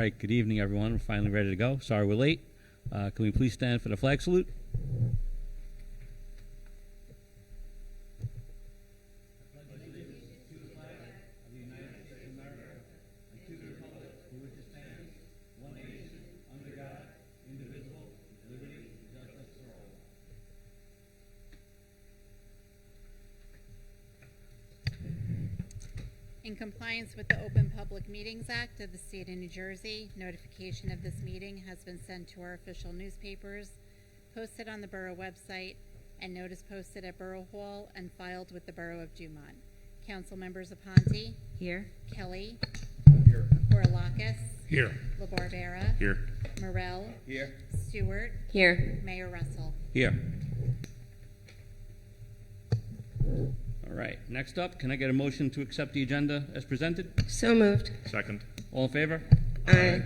right, good evening, everyone. We're finally ready to go. Sorry we're late. Can we please stand for the flag salute? In compliance with the Open Public Meetings Act of the State of New Jersey, notification of this meeting has been sent to our official newspapers, posted on the Borough website, and notice posted at Borough Hall and filed with the Borough of Dumont. Council members Aponte. Here. Kelly. Here. Korolakis. Here. LaBarbera. Here. Morel. Here. Stewart. Here. Mayor Russell. Here. All right, next up, can I get a motion to accept the agenda as presented? So moved. Second. All in favor? Aye.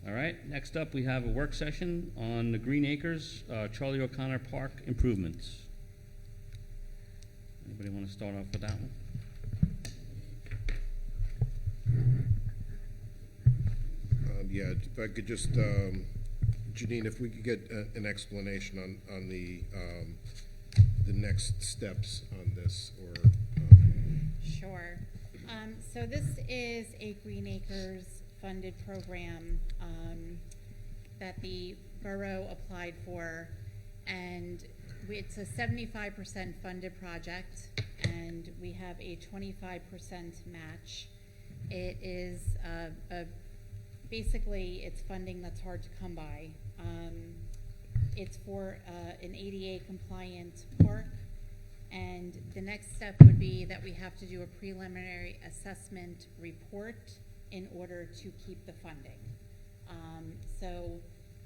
All right, next up, we have a work session on the Green Acres, Charlie O'Connor Park improvements. Anybody want to start off with that one? Yeah, if I could just, Janine, if we could get an explanation on the next steps on this, or Sure. So this is a Green Acres funded program that the borough applied for, and it's a 75% funded project, and we have a 25% match. It is basically it's funding that's hard to come by. It's for an ADA compliant park, and the next step would be that we have to do a preliminary assessment report in order to keep the funding. So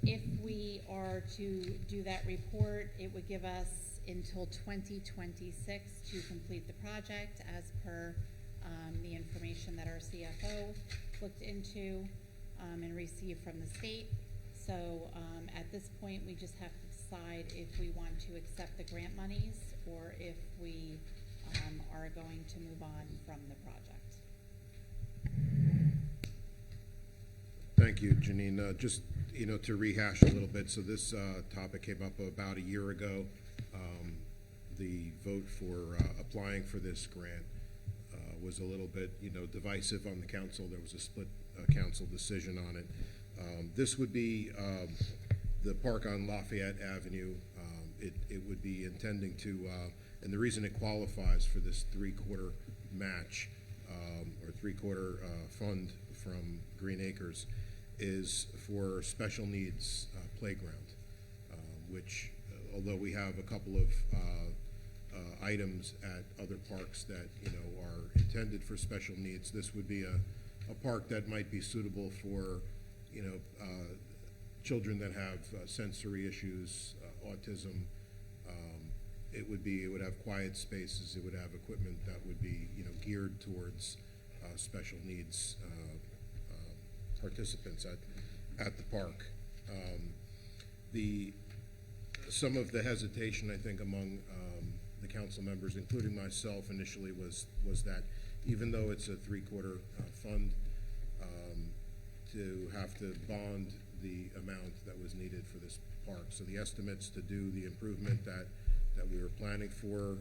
if we are to do that report, it would give us until 2026 to complete the project as per the information that our CFO looked into and received from the state. So at this point, we just have to decide if we want to accept the grant monies or if we are going to move on from the project. thank you, Janine. Just, to rehash a little bit, so this topic came up about a year ago. The vote for applying for this grant was a little bit, divisive on the council. There was a split council decision on it. This would be the park on Lafayette Avenue. It would be intending to, and the reason it qualifies for this three-quarter match or three-quarter fund from Green Acres is for special needs playground, which, although we have a couple of items at other parks that are intended for special needs, this would be a park that might be suitable for children that have sensory issues, autism. It would have quiet spaces. It would have equipment that would be geared towards special needs participants at the park. Some of the hesitation, I think, among the council members, including myself, initially was that even though it's a three-quarter fund, to have to bond the amount that was needed for this park. So the estimates to do the improvement that we were planning for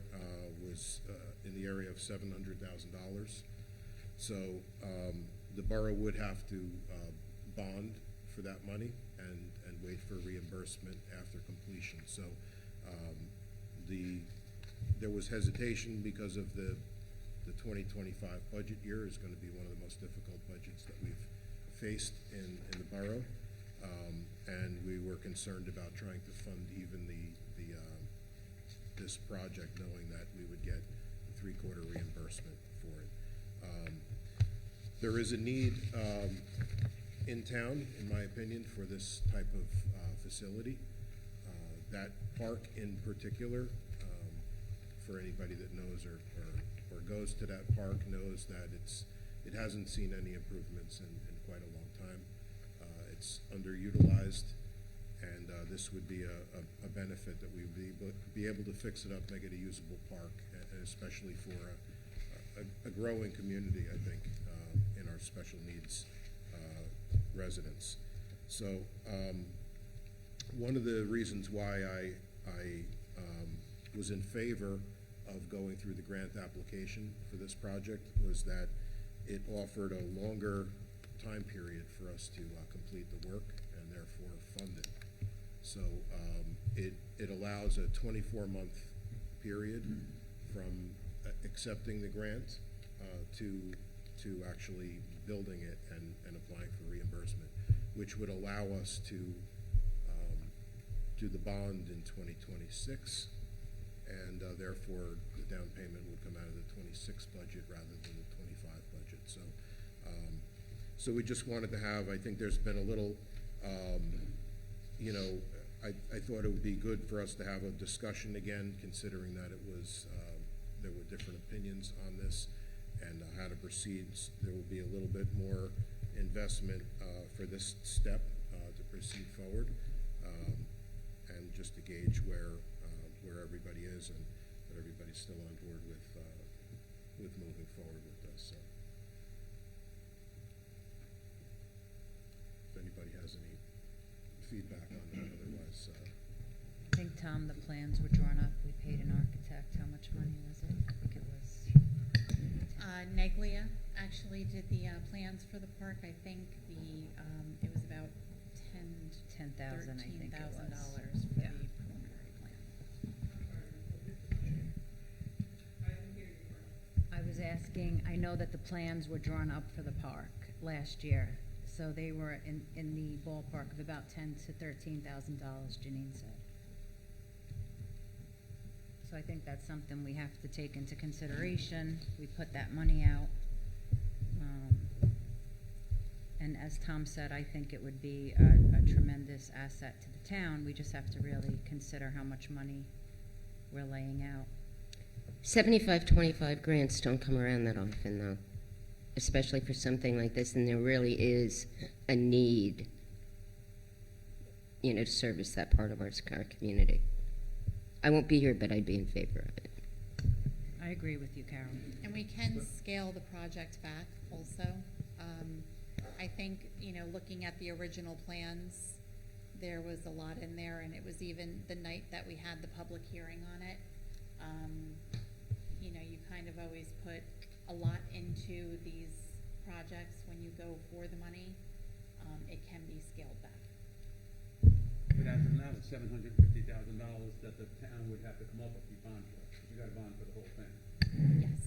was in the area of $700,000. So the borough would have to bond for that money and wait for reimbursement after completion. So there was hesitation because of the 2025 budget year is going to be one of the most difficult budgets that we've faced in the borough, and we were concerned about trying to fund even this project, knowing that we would get a three-quarter reimbursement for it. There is a need in town, in my opinion, for this type of facility. That park in particular, for anybody that knows or goes to that park, knows that it hasn't seen any improvements in quite a long time. It's underutilized, and this would be a benefit that we would be able to fix it up, make it a usable park, and especially for a growing community, I think, in our special needs residents. So, one of the reasons why I was in favor of going through the grant application for this project was that it offered a longer time period for us to complete the work and therefore fund it. So it allows a 24-month period from accepting the grant to actually building it and applying for reimbursement, which would allow us to do the bond in 2026, and therefore the down payment would come out of the 26 budget rather than the 25 budget. So, so we just wanted to have, I think there's been a little, you know, I thought it would be good for us to have a discussion again, considering that it was, there were different opinions on this and how to proceed. There will be a little bit more investment for this step to proceed forward, and just to gauge where everybody is and that everybody's still on board with moving forward with this. So, if anybody has any feedback on that, otherwise. I think, Tom, the plans were drawn up. We paid an architect. How much money was it? I think it was. Neglia actually did the plans for the park. I think it was about $10,000, I think it was. $13,000 for Yeah. the preliminary plan. I was asking, I know that the plans were drawn up for the park last year, so they were in the ballpark of about $10,000 to $13,000, Janine said. So I think that's something we have to take into consideration. We put that money out. And as Tom said, I think it would be a tremendous asset to the town. We just have to really consider how much money we're laying out. 75-25 grants don't come around that often, though, especially for something like this, and there really is a need, you know, to service that part of our community. I won't be here, but I'd be in favor of it. I agree with you, Carol. And we can scale the project back also. I think, you know, looking at the original plans, there was a lot in there, and it was even the night that we had the public hearing on it. You know, you kind of always put a lot into these projects when you go for the money. It can be scaled back. But as of now, it's $750,000 that the town would have to come up with the bond for. You got a bond for the whole thing. Yes.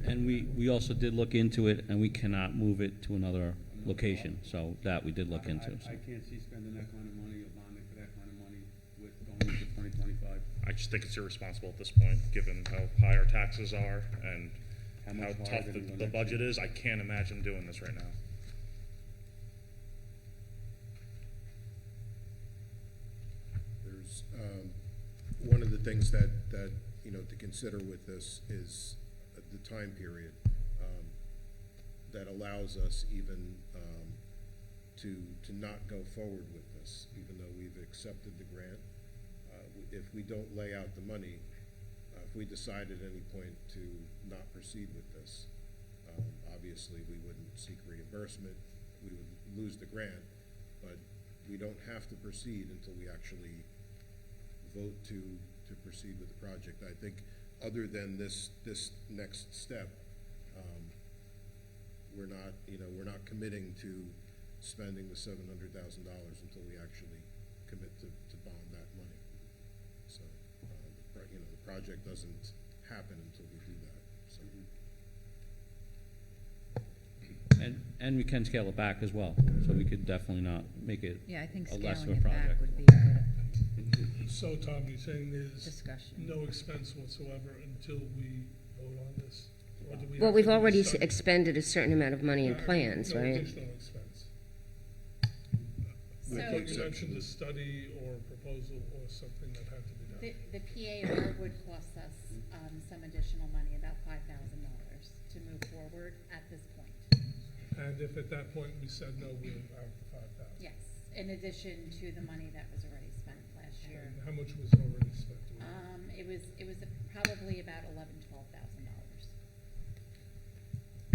And we also did look into it, and we cannot move it to another location, so that we did look into. So. I can't see spending that kind of money or bonding for that kind of money with going into 2025. I just think it's irresponsible at this point, given how high our taxes are and How how much higher tough than the next budget year? is. I can't imagine doing this right now. There's one of the things that you know to consider with this is the time period that allows us even to not go forward with this, even though we've accepted the grant. If we don't lay out the money, if we decide at any point to not proceed with this, obviously we wouldn't seek reimbursement. We would lose the grant, but we don't have to proceed until we actually vote to proceed with the project. I think other than this next step, we're not committing to spending the $700,000 until we actually commit to bond that money. So, the project doesn't happen until we do that. So. And we can scale it back as well, so we could definitely not make it Yeah, I think a lesser scaling it back project. would be a good So, Tom, you're saying there's discussion. no expense whatsoever until we vote on this? Or do we Well, have we've to already decide- expended a certain amount of money in plans, no right? additional expense. So I thought you mentioned a study or proposal or something that had to be done. the PAR would cost us some additional money, about $5,000, to move forward at this point. And if at that point we said no, we'll have the 5,000. Yes, in addition to the money that was already spent last year. And how much was already spent? Do we know? It was probably about $11,000 to $12,000.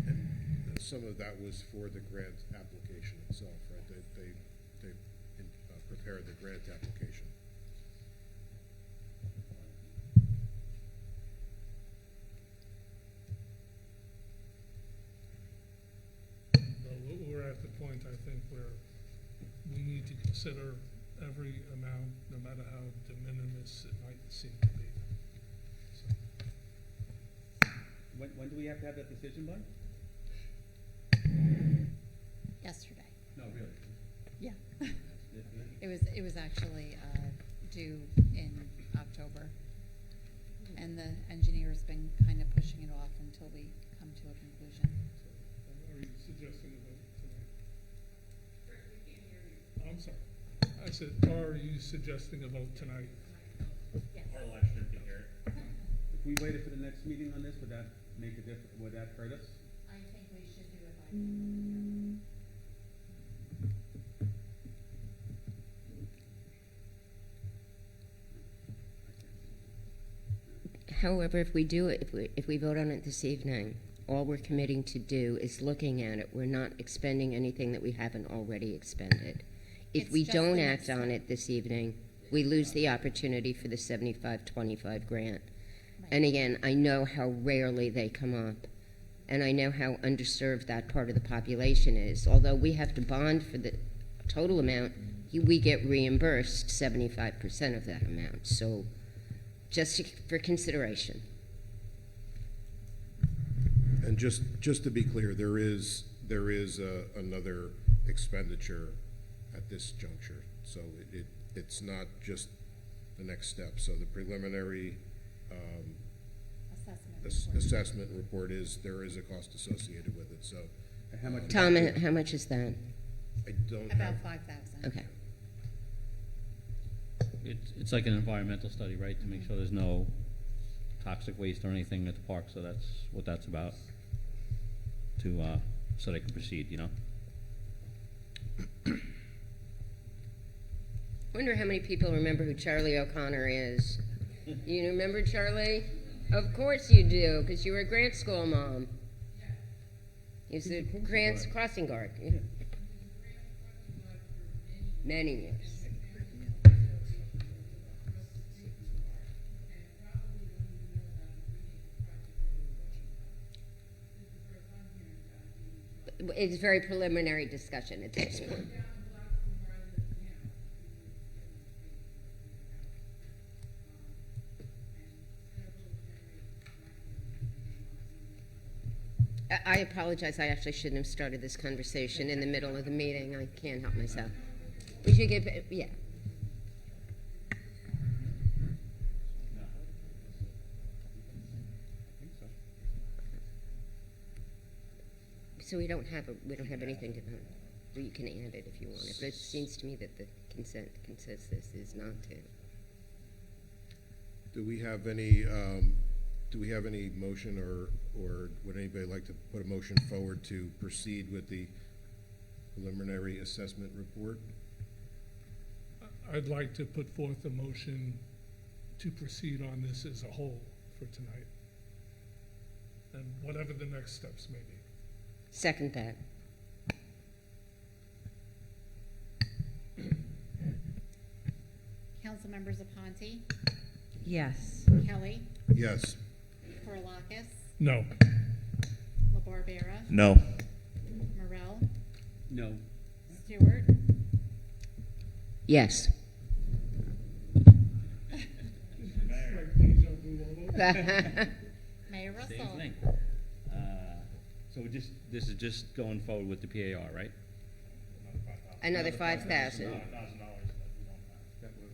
And some of that was for the grant application itself, right? They prepared the grant application. We're at the point, I think, where we need to consider every amount, no matter how de minimis it might seem to be. So, When do we have to have that decision by? Yesterday. No, really. Yeah. Yeah. It was actually due in October, and the engineer's been kind of pushing it off until we come to a conclusion. are you suggesting a vote tonight? I'm sorry. I said, are you suggesting a vote tonight? Our live stream can hear it. If we waited for the next meeting on this, would that make a difference, would that hurt us? I think we should do it by. However, if we do it, if we vote on it this evening, all we're committing to do is looking at it. We're not expending anything that we haven't already expended. If It's we just don't the act next on step. it this evening, we lose the opportunity for the 75-25 grant. Right. And again, I know how rarely they come up, and I know how underserved that part of the population is. Although we have to bond for the total amount, we get reimbursed 75% of that amount. So just for consideration. And just to be clear, there is another expenditure at this juncture. So it's not just the next step. So the preliminary assessment report there is a cost associated with it. So How much? Tom, how much is that? I don't About have, 5,000. Okay. It's like an environmental study, right, to make sure there's no toxic waste or anything at the park, so that's what that's about, so they can proceed, you know? Wonder how many people remember who Charlie O'Connor is. You remember Charlie? Of course you do, because you were a grant school mom. He's the grants crossing guard. Yeah. Many years. It's very preliminary discussion at this point. I apologize. I actually shouldn't have started this conversation in the middle of the meeting. I can't help myself. We should give, yeah. So we don't have anything to vote. Well, you can add it if you want it, but it seems to me that the consensus is not to. do we have any motion or would anybody like to put a motion forward to proceed with the preliminary assessment report? I'd like to put forth a motion to proceed on this as a whole for tonight. And whatever the next steps may be. Second that. Council members Aponte, Yes. Kelly, Yes. Korolakis, No. LaBarbera, No. Morel, No. Stewart, Yes. Mayor Same Russell. thing. So this is just going forward with the PAR, right? Another 5,000. $1,000 that we don't have. That would.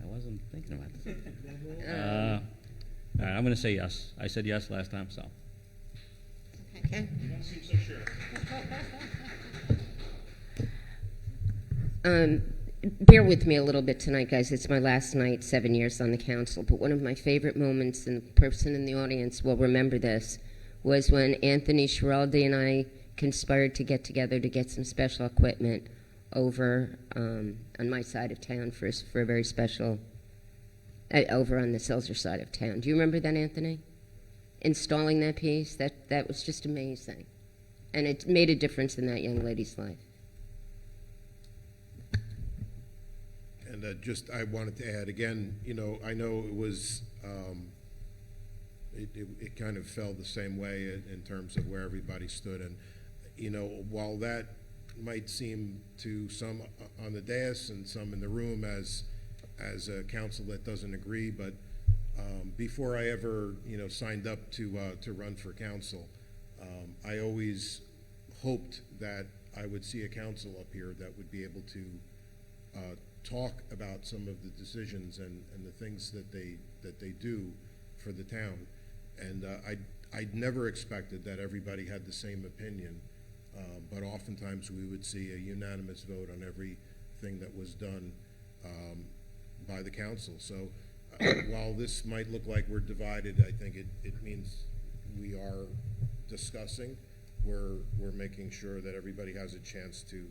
I wasn't thinking about this. All right, I'm gonna say yes. I said yes last time, so. Okay. You don't seem so sure. Bear with me a little bit tonight, guys. It's my last night, 7 years on the council. But one of my favorite moments, and the person in the audience will remember this, was when Anthony Schiraldi and I conspired to get together to get some special equipment over on my side of town for a very special, over on the Seltzer side of town. Do you remember that, Anthony? Installing that piece, that was just amazing. And it made a difference in that young lady's life. And I wanted to add again, I know it was, it kind of fell the same way in terms of where everybody stood. And, while that might seem to some on the dais and some in the room as a council that doesn't agree, but before I ever, signed up to run for council, I always hoped that I would see a council up here that would be able to talk about some of the decisions and the things that they do for the town. And I'd never expected that everybody had the same opinion, but oftentimes we would see a unanimous vote on everything that was done by the council. So while this might look like we're divided, I think it means we are discussing. We're making sure that everybody has a chance to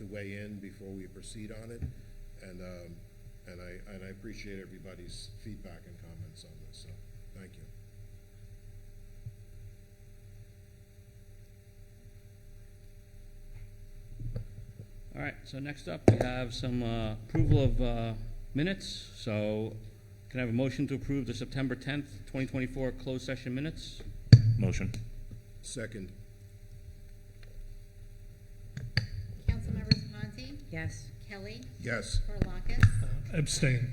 weigh in before we proceed on it. And I appreciate everybody's feedback and comments on this, so thank you. All right, so next up, we have some approval of minutes. So can I have a motion to approve the September 10th, 2024 closed session minutes? Motion. Second. Councilmembers Conti, Yes. Kelly, Yes. Karlockis, Abstain.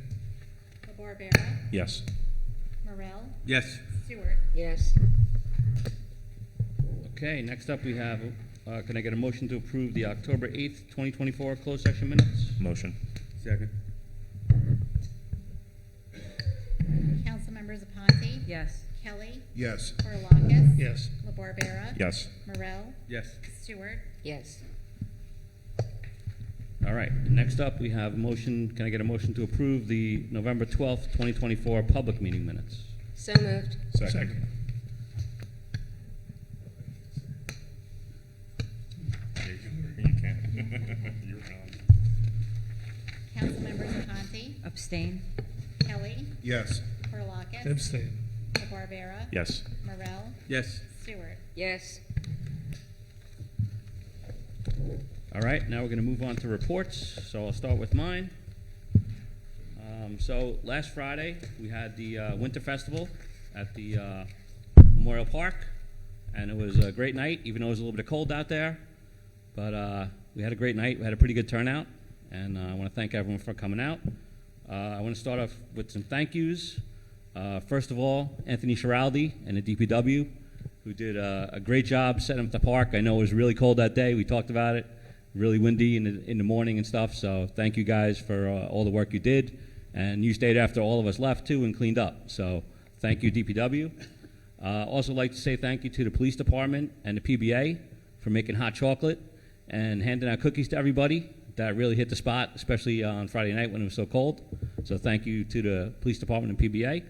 LaBarbera, Yes. Morel, Yes. Stewart. Yes. Okay, next up, we have, can I get a motion to approve the October 8th, 2024 closed session minutes? Motion. Second. Councilmembers Conti, Yes. Kelly, Yes. Karlockis, Yes. LaBarbera, Yes. Morel, Yes. Stewart. Yes. All right, next up, we have a motion, can I get a motion to approve the November 12th, 2024 public meeting minutes? So moved. Second. You can. You're on. Councilmembers Conti, Abstain? Kelly, Yes. Karlockis, Abstain. LaBarbera, Yes. Morel, Yes. Stewart. Yes. All right, now we're going to move on to reports. So I'll start with mine. So last Friday, we had the Winter Festival at the Memorial Park, and it was a great night, even though it was a little bit cold out there. But we had a great night. We had a pretty good turnout, and I want to thank everyone for coming out. I want to start off with some thank yous. First of all, Anthony Schiraldi and the DPW, who did a great job setting up the park. I know it was really cold that day. We talked about it. Really windy in the morning and stuff. So thank you guys for all the work you did. And you stayed after all of us left, too, and cleaned up. So thank you, DPW. Also like to say thank you to the police department and the PBA for making hot chocolate and handing out cookies to everybody. That really hit the spot, especially on Friday night when it was so cold. So thank you to the police department and PBA.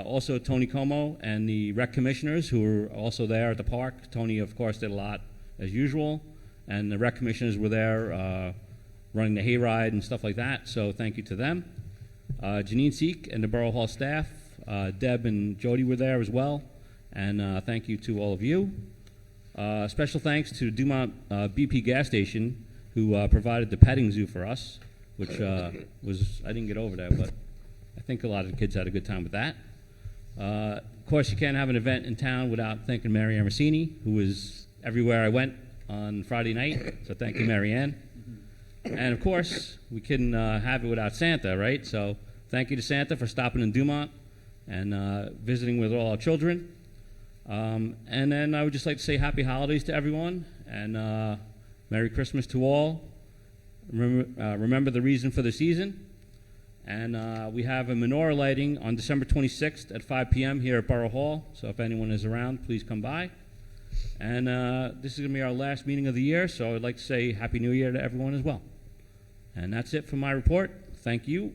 Also, Tony Como and the rec commissioners who were also there at the park. Tony, of course, did a lot as usual. And the rec commissioners were there running the hayride and stuff like that. So thank you to them. Janine Seek and the Borough Hall staff. Deb and Jody were there as well. And thank you to all of you. Special thanks to Dumont BP gas station, who provided the petting zoo for us, which was, I didn't get over there, but I think a lot of the kids had a good time with that. Of course, you can't have an event in town without thanking Mary Ann Rossini, who was everywhere I went on Friday night, so thank you, Mary Ann. And of course, we couldn't have it without Santa, right? So thank you to Santa for stopping in Dumont and visiting with all our children. And then I would just like to say happy holidays to everyone, and Merry Christmas to all. Remember the reason for the season. And we have a menorah lighting on December 26th at 5 p.m. here at Borough Hall, so if anyone is around, please come by. And this is going to be our last meeting of the year, so I'd like to say Happy New Year to everyone as well. And that's it for my report. Thank you.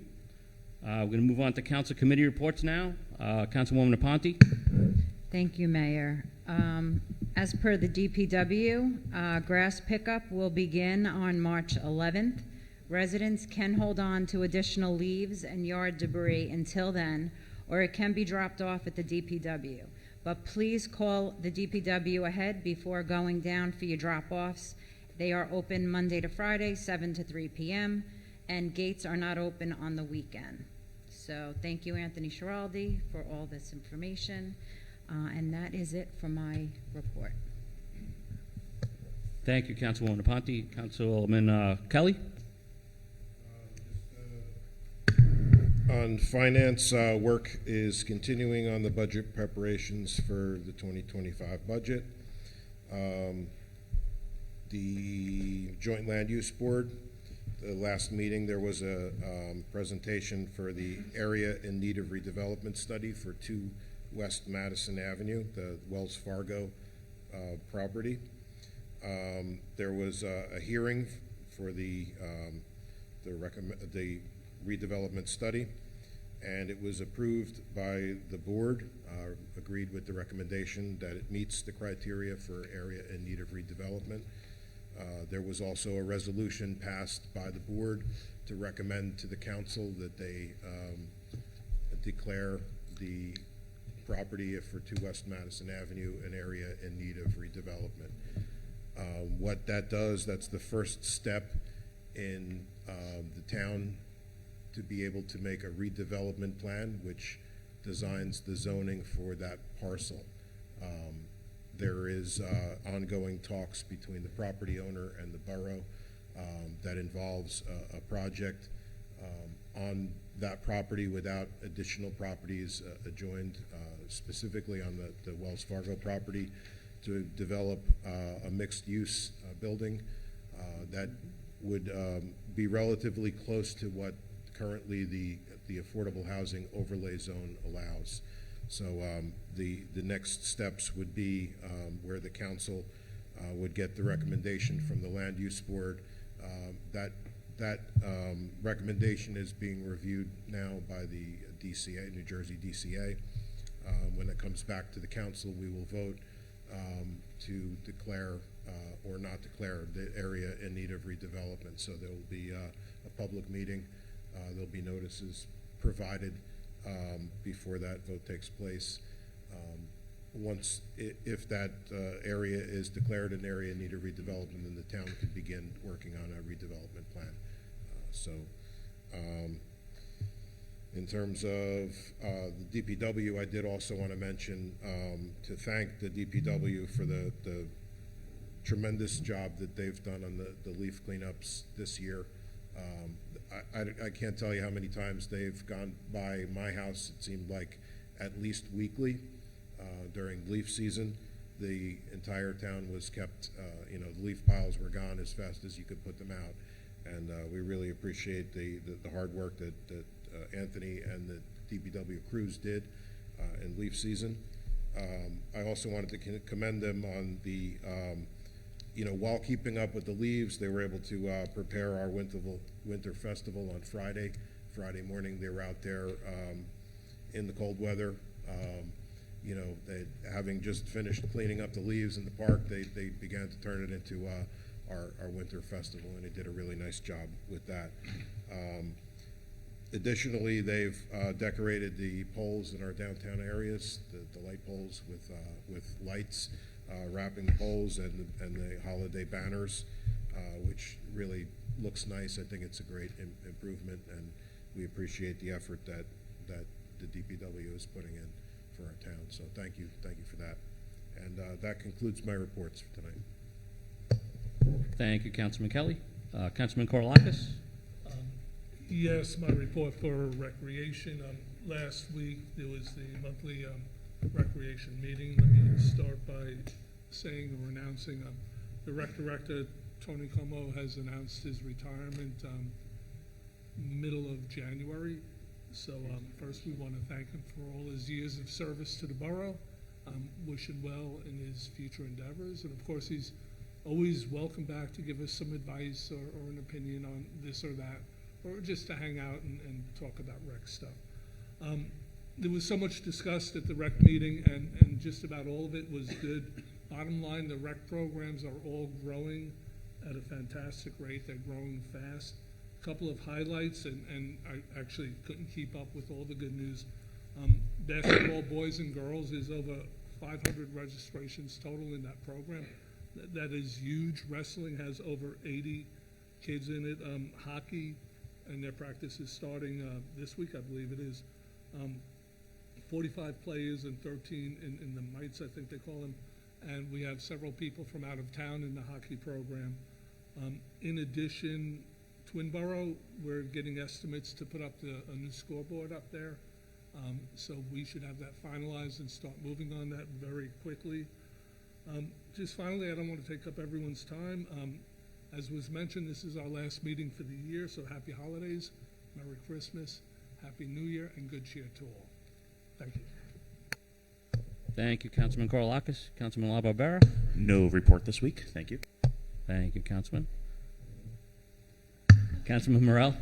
We're going to move on to council committee reports now. Councilwoman Aponte. Thank you, Mayor. As per the DPW, grass pickup will begin on March 11th. Residents can hold on to additional leaves and yard debris until then, or it can be dropped off at the DPW. But please call the DPW ahead before going down for your drop-offs. They are open Monday to Friday, 7 to 3 p.m., and gates are not open on the weekend. So thank you, Anthony Schiraldi, for all this information. And that is it for my report. Thank you, Councilwoman Aponte. Councilman Kelly? On finance, work is continuing on the budget preparations for the 2025 budget. The Joint Land Use Board, the last meeting, there was a presentation for the area in need of redevelopment study for 2 West Madison Avenue, the Wells Fargo property. There was a hearing for the redevelopment study, and it was approved by the board, agreed with the recommendation that it meets the criteria for area in need of redevelopment. There was also a resolution passed by the board to recommend to the council that they declare the property for 2 West Madison Avenue an area in need of redevelopment. What that does, that's the first step in the town to be able to make a redevelopment plan which designs the zoning for that parcel. There is ongoing talks between the property owner and the borough that involves a project on that property without additional properties adjoined, specifically on the Wells Fargo property, to develop a mixed-use building that would be relatively close to what currently the affordable housing overlay zone allows. So the next steps would be where the council would get the recommendation from the Land Use Board. That recommendation is being reviewed now by the DCA, New Jersey DCA. When it comes back to the council, we will vote to declare or not declare the area in need of redevelopment. So there will be a public meeting. There'll be notices provided before that vote takes place. If that area is declared an area in need of redevelopment, then the town could begin working on a redevelopment plan. In terms of the DPW, I did also want to mention to thank the DPW for the tremendous job that they've done on the leaf cleanups this year. I can't tell you how many times they've gone by my house. It seemed like at least weekly during leaf season. The entire town was kept, the leaf piles were gone as fast as you could put them out. And we really appreciate the hard work that Anthony and the DPW crews did in leaf season. I also wanted to commend them on the, while keeping up with the leaves, they were able to prepare our winter festival on Friday. Friday morning, they were out there in the cold weather. Having just finished cleaning up the leaves in the park, they began to turn it into our winter festival, and they did a really nice job with that. Additionally, they've decorated the poles in our downtown areas, the light poles with lights, wrapping the poles and the holiday banners, which really looks nice. I think it's a great improvement, and we appreciate the effort that the DPW is putting in for our town. So thank you for that. And that concludes my reports for tonight. Thank you, Councilman Kelly. Councilman Korolakis? Yes, my report for recreation. Last week, there was the monthly recreation meeting. Let me start by saying or announcing the rec director, Tony Como, has announced his retirement middle of January. So first, we want to thank him for all his years of service to the borough. Wish him well in his future endeavors. And of course, he's always welcome back to give us some advice or an opinion on this or that, or just to hang out and talk about rec stuff. There was so much discussed at the rec meeting, and just about all of it was good. Bottom line, the rec programs are all growing at a fantastic rate. They're growing fast. A couple of highlights, and I actually couldn't keep up with all the good news. Basketball, boys and girls, is over 500 registrations total in that program. That is huge. Wrestling has over 80 kids in it. Hockey, and their practice is starting this week, I believe it is. 45 players and 13 in the mites, I think they call them. And we have several people from out of town in the hockey program. In addition, Twinborough, we're getting estimates to put up a new scoreboard up there. So we should have that finalized and start moving on that very quickly. Just finally, I don't want to take up everyone's time. As was mentioned, this is our last meeting for the year, so happy holidays, Merry Christmas, Happy New Year, and good cheer to all. Thank you. Thank you, Councilman Korolakis. Councilman LaBarbera. No report this week. Thank you. Thank you, Councilman. Councilman Morel.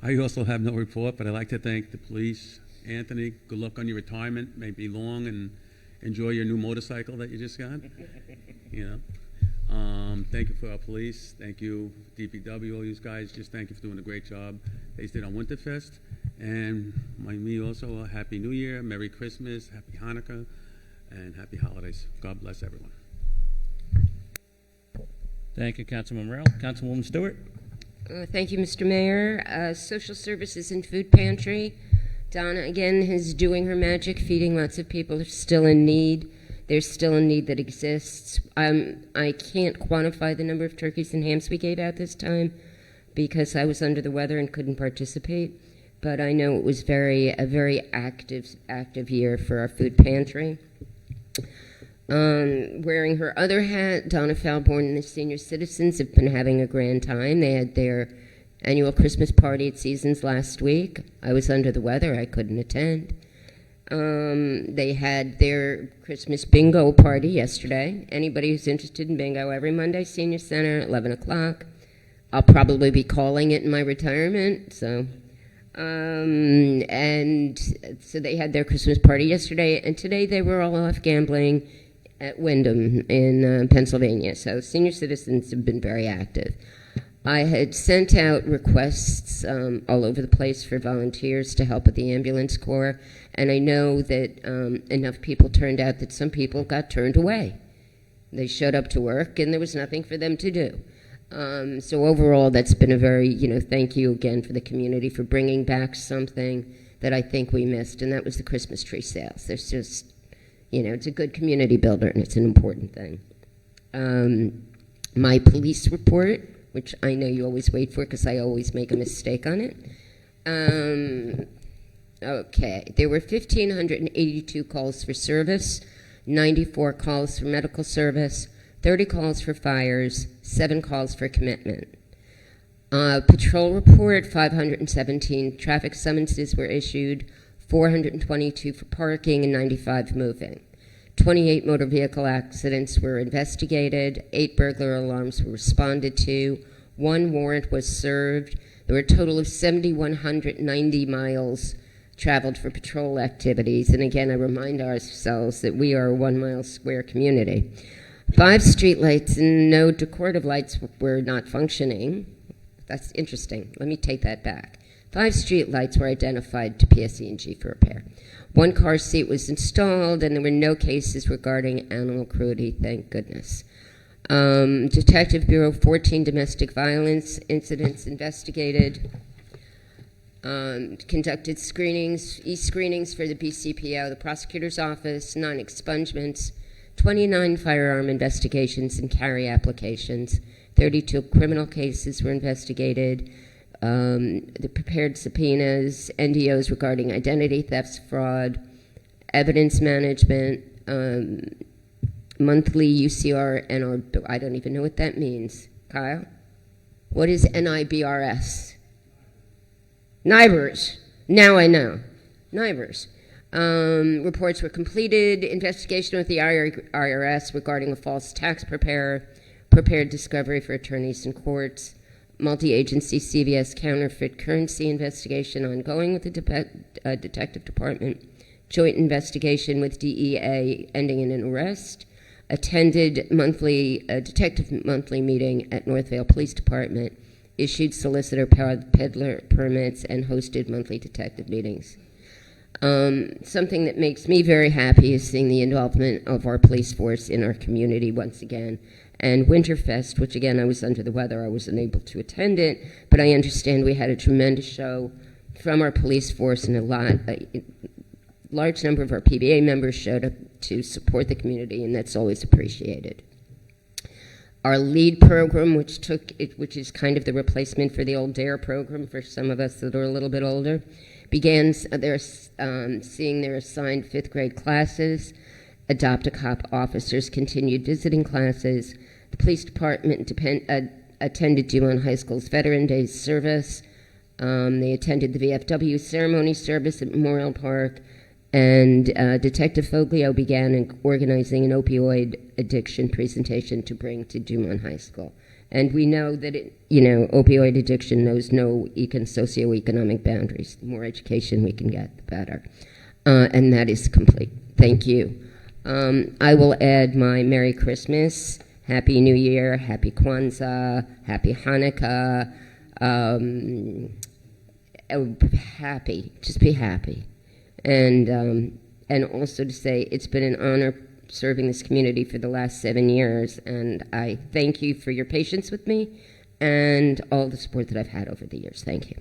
I also have no report, but I'd like to thank the police. Anthony, good luck on your retirement. May be long, and enjoy your new motorcycle that you just got. Thank you for our police. Thank you, DPW, all these guys. Just thank you for doing a great job they did on Winterfest. And me also, a Happy New Year, Merry Christmas, Happy Hanukkah, and Happy Holidays. God bless everyone. Thank you, Councilman Morel. Councilwoman Stewart. Thank you, Mr. Mayor. Social Services and Food Pantry. Donna, again, is doing her magic, feeding lots of people who are still in need. There's still a need that exists. I can't quantify the number of turkeys and hams we gave out this time because I was under the weather and couldn't participate. But I know it was a very active year for our food pantry. Wearing her other hat, Donna Falborn and the senior citizens have been having a grand time. They had their annual Christmas party at Seasons last week. I was under the weather. I couldn't attend. They had their Christmas bingo party yesterday. Anybody who's interested in bingo, every Monday, Senior Center at 11 o'clock. I'll probably be calling it in my retirement, so... and so they had their Christmas party yesterday, and today they were all off gambling at Wyndham in Pennsylvania. So senior citizens have been very active. I had sent out requests all over the place for volunteers to help with the ambulance corps, and I know that enough people turned out that some people got turned away. They showed up to work, and there was nothing for them to do. So overall, that's been a very, thank you again for the community for bringing back something that I think we missed, and that was the Christmas tree sales. There's just, it's a good community builder, and it's an important thing. My police report, which I know you always wait for because I always make a mistake on it. Okay, there were 1,582 calls for service, 94 calls for medical service, 30 calls for fires, 7 calls for commitment. Patrol report, 517 traffic summonses were issued, 422 for parking, and 95 moving. 28 motor vehicle accidents were investigated, 8 burglar alarms were responded to, 1 warrant was served. There were a total of 7,190 miles traveled for patrol activities. And again, I remind ourselves that we are a 1 mile square community. 5 street lights and no decorative lights were not functioning. That's interesting. Let me take that back. 5 street lights were identified to PSE&G for repair. 1 car seat was installed, and there were no cases regarding animal cruelty, thank goodness. Detective Bureau, 14 domestic violence incidents investigated. Conducted screenings, e-screenings for the BCPO, the prosecutor's office, 9 expungements, 29 firearm investigations and carry applications, 32 criminal cases were investigated, the prepared subpoenas, NDOs regarding identity thefts, fraud, evidence management, monthly UCR, I don't even know what that means. Kyle? What is NIBRS? NIBRS. Now I know. NIBRS. Reports were completed. Investigation with the IRS regarding a false tax preparer. Prepared discovery for attorneys and courts. multi-agency CVS counterfeit currency investigation ongoing with the Detective Department, joint investigation with DEA ending in an arrest, attended a detective monthly meeting at Northvale Police Department, issued solicitor peddler permits, and hosted monthly detective meetings. Something that makes me very happy is seeing the involvement of our police force in our community once again. And Winterfest, which again I was under the weather, I wasn't able to attend it, but I understand we had a tremendous show from our police force, and a large number of our PBA members showed up to support the community, and that's always appreciated. Our LEAD program, which is kind of the replacement for the old DARE program for some of us that are a little bit older, began seeing their assigned 5th grade classes. Adopt-a-Cop officers continued visiting classes. The police department attended Dumont High School's Veteran Day service. They attended the VFW ceremony service at Memorial Park. And Detective Foglio began organizing an opioid addiction presentation to bring to Dumont High School. And we know that, opioid addiction knows no socioeconomic boundaries. The more education we can get, the better. And that is complete. Thank you. I will add my Merry Christmas, Happy New Year, Happy Kwanzaa, Happy Hanukkah. Happy, just be happy. And also to say it's been an honor serving this community for the last 7 years, and I thank you for your patience with me and all the support that I've had over the years. Thank you.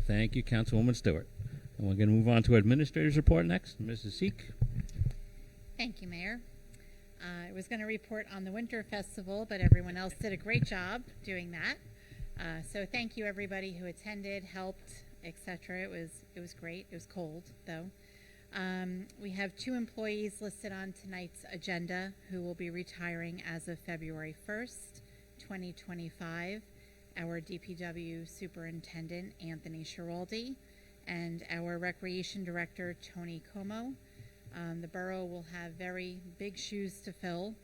Thank you, Councilwoman Stewart. And we're going to move on to Administrator's Report next. Mrs. Seek. Thank you, Mayor. I was going to report on the Winter Festival, but everyone else did a great job doing that. So thank you, everybody who attended, helped, etc. It was great. It was cold, though. We have 2 employees listed on tonight's agenda who will be retiring as of February 1st, 2025. Our DPW Superintendent, Anthony Schiraldi, and our Recreation Director, Tony Como. The borough will have very big shoes to fill,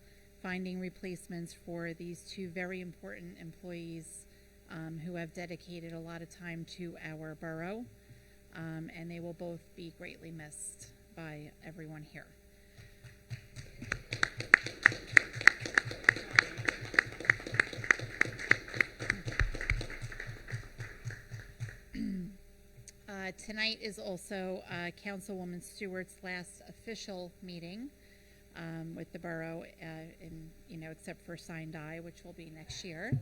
finding replacements for these 2 very important employees who have dedicated a lot of time to our borough, and they will both be greatly missed by everyone here. Tonight is also Councilwoman Stewart's last official meeting with the borough, except for Signed Die, which will be next year.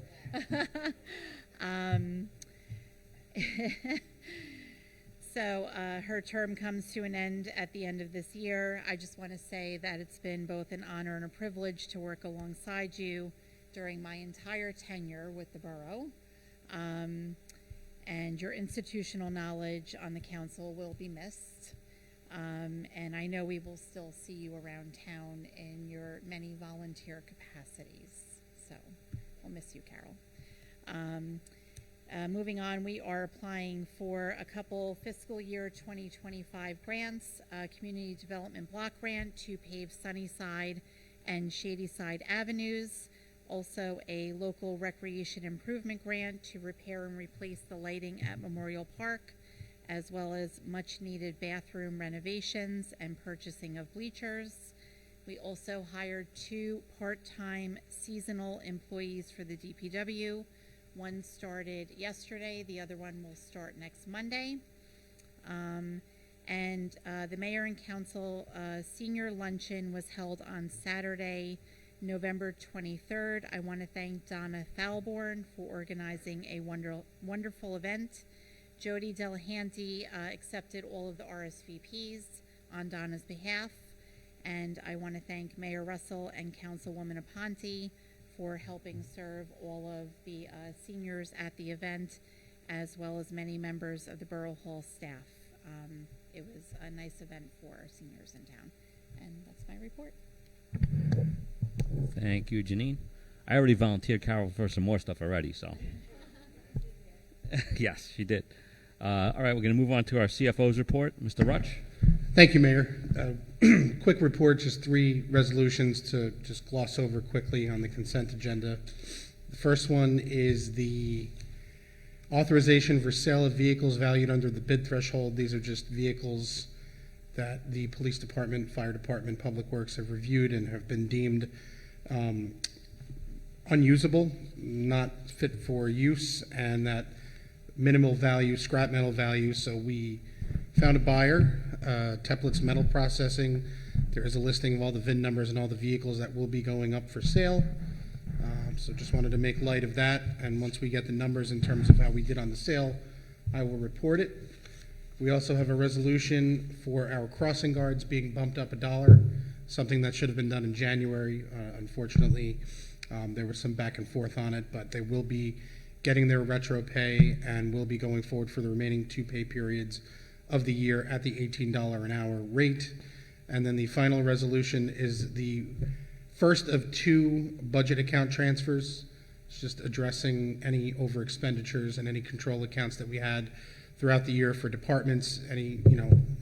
So her term comes to an end at the end of this year. I just want to say that it's been both an honor and a privilege to work alongside you during my entire tenure with the borough. And your institutional knowledge on the council will be missed. And I know we will still see you around town in your many volunteer capacities. So we'll miss you, Carol. Moving on, we are applying for a couple fiscal year 2025 grants, a community development block grant to pave Sunnyside and Shadyside Avenues. Also, a local recreation improvement grant to repair and replace the lighting at Memorial Park, as well as much needed bathroom renovations and purchasing of bleachers. We also hired 2 part-time seasonal employees for the DPW. One started yesterday, the other one will start next Monday. The mayor and council senior luncheon was held on Saturday, November 23rd. I want to thank Donna Falborn for organizing a wonderful event. Jody Delahanty accepted all of the RSVPs on Donna's behalf. And I want to thank Mayor Russell and Councilwoman Aponte for helping serve all of the seniors at the event, as well as many members of the Borough Hall staff. It was a nice event for our seniors in town. And that's my report. Thank you, Janine. I already volunteered Carol for some more stuff already, so. Yes, she did. All right, we're going to move on to our CFO's report. Mr. Rutsch. Thank you, Mayor. Quick report, just 3 resolutions to just gloss over quickly on the consent agenda. The first one is the authorization for sale of vehicles valued under the bid threshold. These are just vehicles that the police department, fire department, public works have reviewed and have been deemed unusable, not fit for use, and that minimal value, scrap metal value. So we found a buyer, Teplitz Metal Processing. There is a listing of all the VIN numbers and all the vehicles that will be going up for sale. So just wanted to make light of that, and once we get the numbers in terms of how we did on the sale, I will report it. We also have a resolution for our crossing guards being bumped up $1, something that should have been done in January. Unfortunately, there was some back and forth on it, but they will be getting their retro pay and will be going forward for the remaining 2 pay periods of the year at the $18 an hour rate. And then the final resolution is the first of 2 budget account transfers. It's just addressing any over expenditures and any control accounts that we had throughout the year for departments, any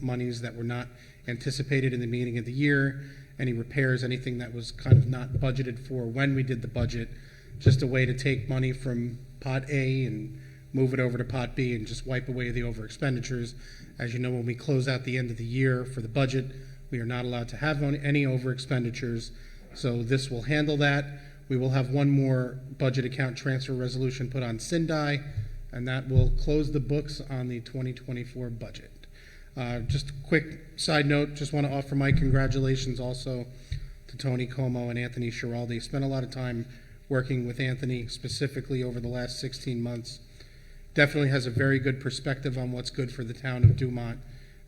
monies that were not anticipated in the beginning of the year, any repairs, anything that was kind of not budgeted for when we did the budget. Just a way to take money from pot A and move it over to pot B and just wipe away the over expenditures. As you know, when we close out the end of the year for the budget, we are not allowed to have any over expenditures. So this will handle that. We will have one more budget account transfer resolution put on Sindai, and that will close the books on the 2024 budget. Just a quick side note, just want to offer my congratulations also to Tony Como and Anthony Schiraldi. Spent a lot of time working with Anthony specifically over the last 16 months. Definitely has a very good perspective on what's good for the town of Dumont.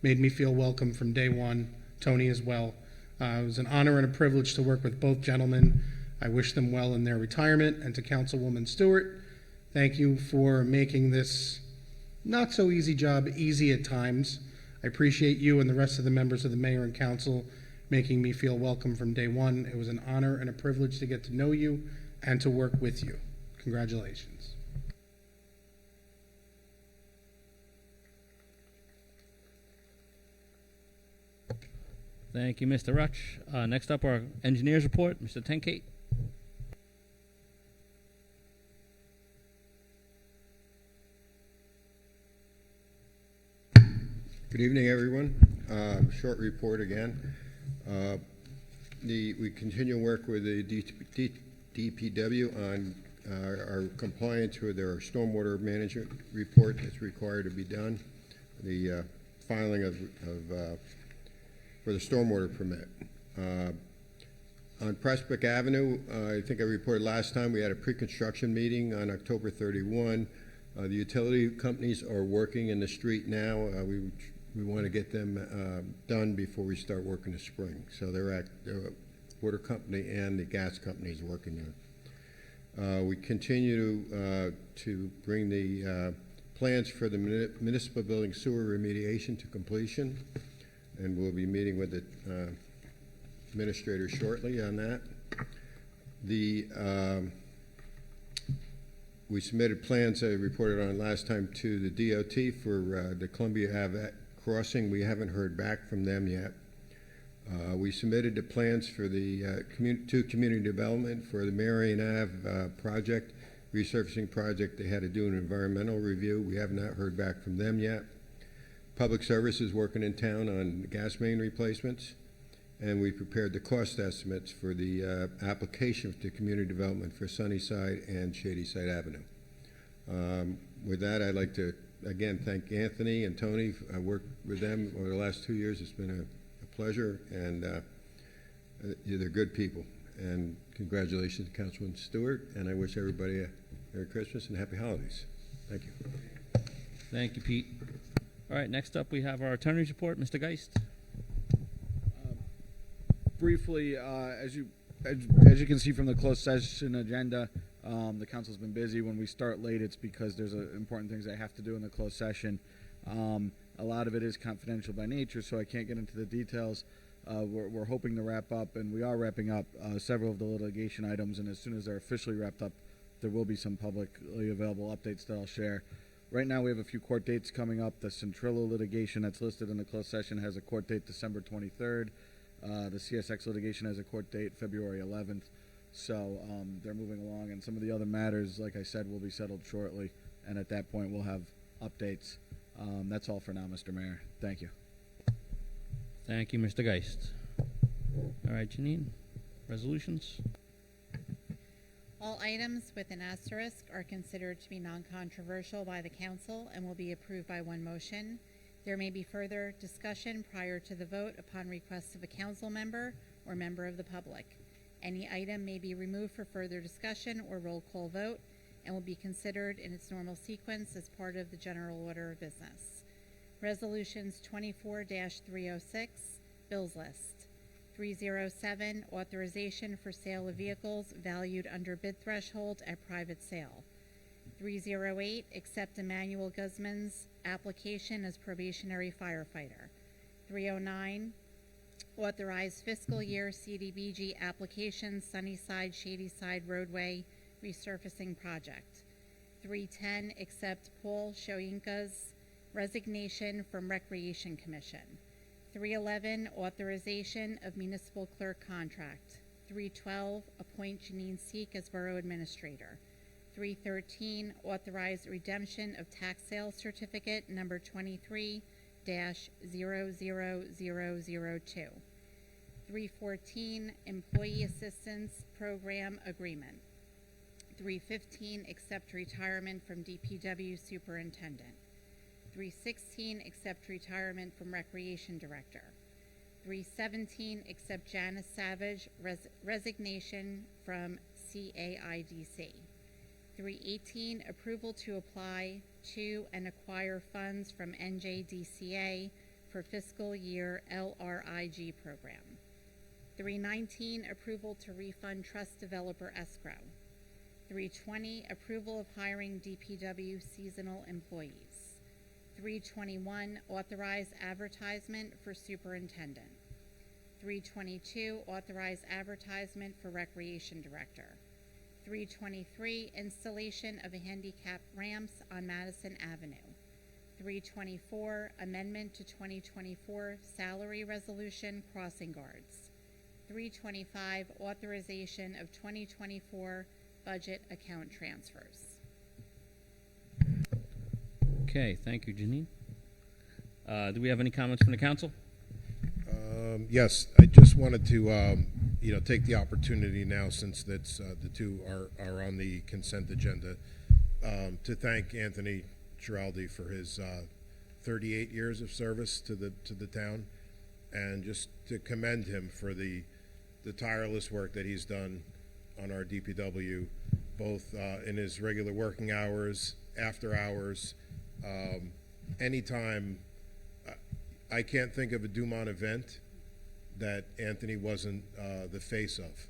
Made me feel welcome from day one. Tony as well. It was an honor and a privilege to work with both gentlemen. I wish them well in their retirement. And to Councilwoman Stewart, thank you for making this not so easy job easy at times. I appreciate you and the rest of the members of the mayor and council making me feel welcome from day one. It was an honor and a privilege to get to know you and to work with you. Congratulations. Thank you, Mr. Rutch. Next up, our engineers report, Mr. Tenkate. Good evening, everyone. Short report again. We continue to work with the DPW on our compliance with their stormwater management report that's required to be done. The filing for the stormwater permit. On Prospect Avenue, I think I reported last time we had a pre-construction meeting on October 31. The utility companies are working in the street now. We want to get them done before we start working the spring. So the water company and the gas company is working there. We continue to bring the plans for the municipal building sewer remediation to completion, and we'll be meeting with the administrator shortly on that. We submitted plans I reported on last time to the DOT for the Columbia Ave crossing. We haven't heard back from them yet. We submitted the plans for the community development for the Marion Ave project, resurfacing project. They had to do an environmental review. We have not heard back from them yet. Public Service is working in town on gas main replacements, and we prepared the cost estimates for the application to community development for Sunnyside and Shadyside Avenue. With that, I'd like to again thank Anthony and Tony. I worked with them over the last 2 years. It's been a pleasure, and they're good people. And congratulations to Councilman Stewart, and I wish everybody a Merry Christmas and Happy Holidays. Thank you. Thank you, Pete. All right, next up we have our attorney's report, Mr. Geist. Briefly, as you can see from the closed session agenda, the council's been busy. When we start late, it's because there's important things I have to do in the closed session. A lot of it is confidential by nature, so I can't get into the details. We're hoping to wrap up, and we are wrapping up several of the litigation items, and as soon as they're officially wrapped up, there will be some publicly available updates that I'll share. right now we have a few court dates coming up. The Centrillo litigation that's listed in the closed session has a court date December 23rd. The CSX litigation has a court date February 11th. So they're moving along, and some of the other matters, like I said, will be settled shortly. And at that point, we'll have updates. That's all for now, Mr. Mayor. Thank you. Thank you, Mr. Geist. All right, Janine, resolutions? All items with an asterisk are considered to be non-controversial by the council and will be approved by one motion. There may be further discussion prior to the vote upon request of a council member or member of the public. Any item may be removed for further discussion or roll call vote and will be considered in its normal sequence as part of the general order of business. Resolutions 24-306, Bills List. 307, Authorization for Sale of Vehicles Valued Under Bid Threshold at Private Sale. 308, Accept Emmanuel Guzman's application as probationary firefighter. 309, Authorize fiscal year CDBG application Sunnyside Shadyside Roadway resurfacing project. 310, accept Paul Shoyinka's resignation from Recreation Commission. 311, authorization of municipal clerk contract. 312, appoint Janine Seek as borough administrator. 313, authorize redemption of tax sale certificate number 23-00002. 314, employee assistance program agreement. 315, accept retirement from DPW superintendent. 316, accept retirement from recreation director. 317, accept Janice Savage resignation from CAIDC. 318, approval to apply to and acquire funds from NJDCA for fiscal year LRIG program. 319, approval to refund trust developer escrow. 320, approval of hiring DPW seasonal employees. 321, authorize advertisement for superintendent. 322, authorize advertisement for recreation director. 323, installation of a handicap ramps on Madison Avenue. 324, amendment to 2024 salary resolution crossing guards. 325, authorization of 2024 budget account transfers. Okay, thank you, Janine. Do we have any comments from the council? Yes, I just wanted to, take the opportunity now, since that's, the two are on the consent agenda, to thank Anthony Giraldi for his 38 years of service to the town, and just to commend him for the tireless work that he's done on our DPW, both in his regular working hours, after hours, anytime. I can't think of a Dumont event that Anthony wasn't the face of.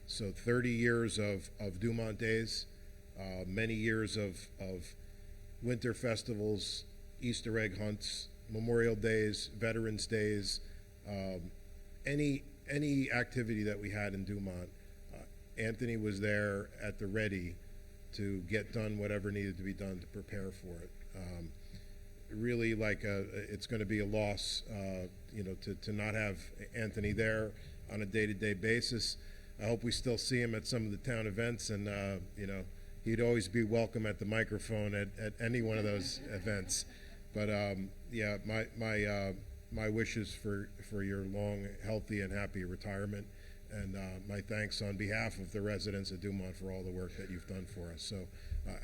So 30 years of Dumont days, many years of winter festivals, Easter egg hunts, Memorial Days, Veterans Days, any activity that we had in Dumont, Anthony was there at the ready to get done whatever needed to be done to prepare for it. Really, it's going to be a loss, to not have Anthony there on a day-to-day basis. I hope we still see him at some of the town events, and he'd always be welcome at the microphone at any one of those events. But my wishes for your long, healthy, and happy retirement, and my thanks on behalf of the residents of Dumont for all the work that you've done for us. So,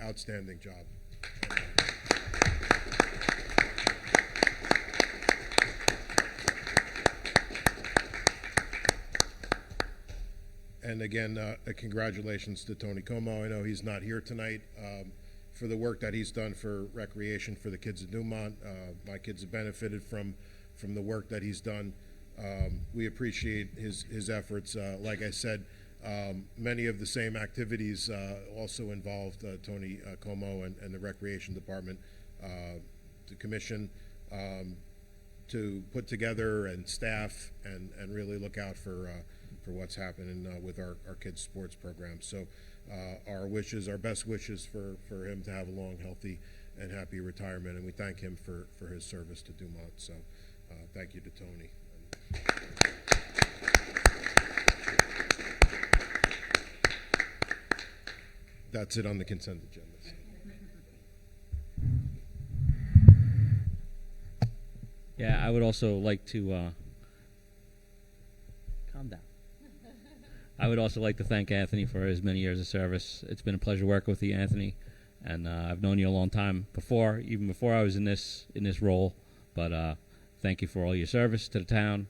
outstanding job. And again, congratulations to Tony Como. I know he's not here tonight, for the work that he's done for recreation for the kids of Dumont. My kids have benefited from the work that he's done. We appreciate his efforts. Like I said, many of the same activities also involved Tony Como and the Recreation Department, the commission, to put together and staff and really look out for what's happening with our kids' sports program. So our best wishes for him to have a long, healthy and happy retirement, and we thank him for his service to Dumont. So thank you to Tony. That's it on the consent agenda. Yeah, I would also like to calm down. I would also like to thank Anthony for his many years of service. It's been a pleasure working with you, Anthony, and I've known you a long time even before I was in this role. But thank you for all your service to the town.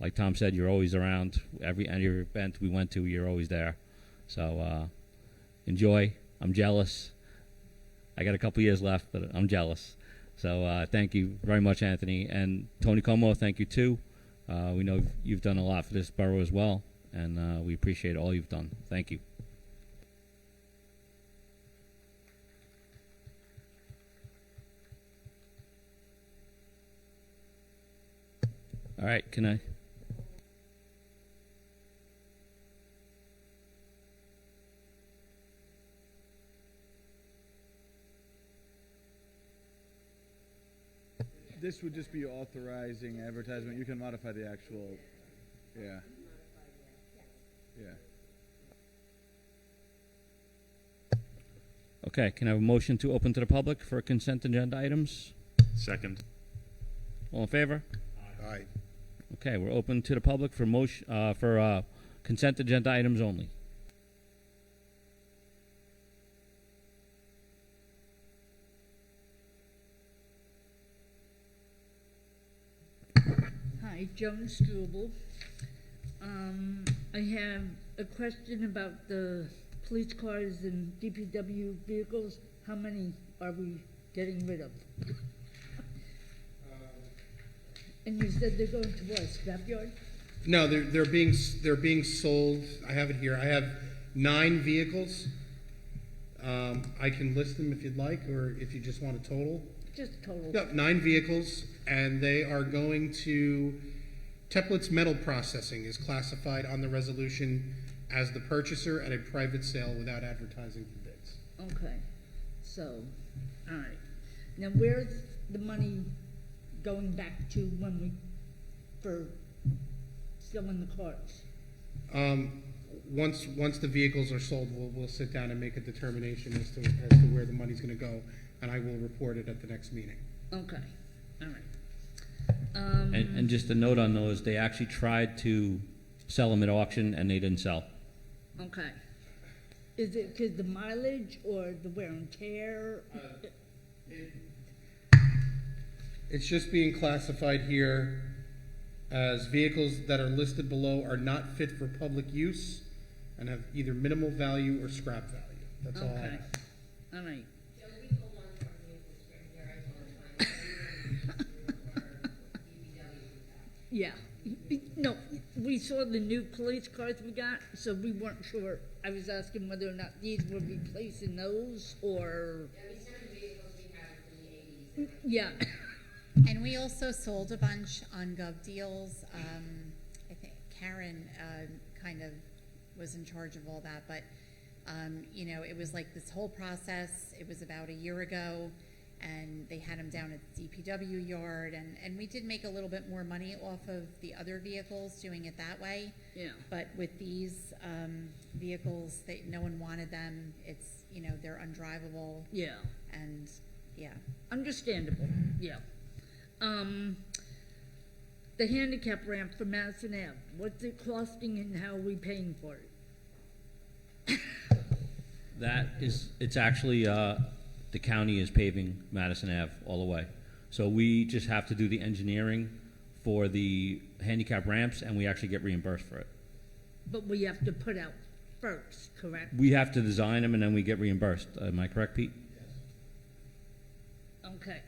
Like Tom said, you're always around. Every event we went to, you're always there. So enjoy. I'm jealous. I got a couple years left, but I'm jealous. So thank you very much, Anthony. And Tony Como, thank you too. We know you've done a lot for this borough as well, and we appreciate all you've done. Thank you. All right, can I? This would just be authorizing advertisement. You can modify the actual, yeah. Yeah. Okay, can I have a motion to open to the public for consent agenda items? Second. All in favor? Aye. Okay, we're open to the public for consent agenda items only. Hi, Joan Struble. I have a question about the police cars and DPW vehicles. How many are we getting rid of? And you said they're going to what, scrapyard? No, they're being sold. I have it here. I have 9 vehicles. I can list them if you'd like, or if you just want a total. Just total. Yep, 9 vehicles, and they are going to Teplitz Metal Processing is classified on the resolution as the purchaser at a private sale without advertising for bids. Okay, so, all right. Now, where's the money going back to for selling the cars? Once the vehicles are sold, we'll sit down and make a determination as to where the money's going to go, and I will report it at the next meeting. Okay, all right. And just a note on those, they actually tried to sell them at auction and they didn't sell. Okay. Is it because the mileage or the wear and tear? It's just being classified here as vehicles that are listed below are not fit for public use and have either minimal value or scrap value. That's all I Okay, have. all right. Yeah. No, we saw the new police cars we got, so we weren't sure. I was asking whether or not these were replacing those or. Yeah. And we also sold a bunch on Gov Deals. I think Karen kind of was in charge of all that, but you know, it was like this whole process. It was about a year ago, and they had them down at the DPW yard, and we did make a little bit more money off of the other vehicles doing it that way. Yeah. But with these vehicles, no one wanted them. It's, you know, they're undrivable. Yeah. And yeah. Understandable. Yeah. The handicap ramp for Madison Ave. What's it costing, and how are we paying for it? It's actually, the county is paving Madison Ave all the way. So we just have to do the engineering for the handicap ramps, and we actually get reimbursed for it. But we have to put out first, correct? We have to design them, and then we get reimbursed. Am I correct, Pete? Okay.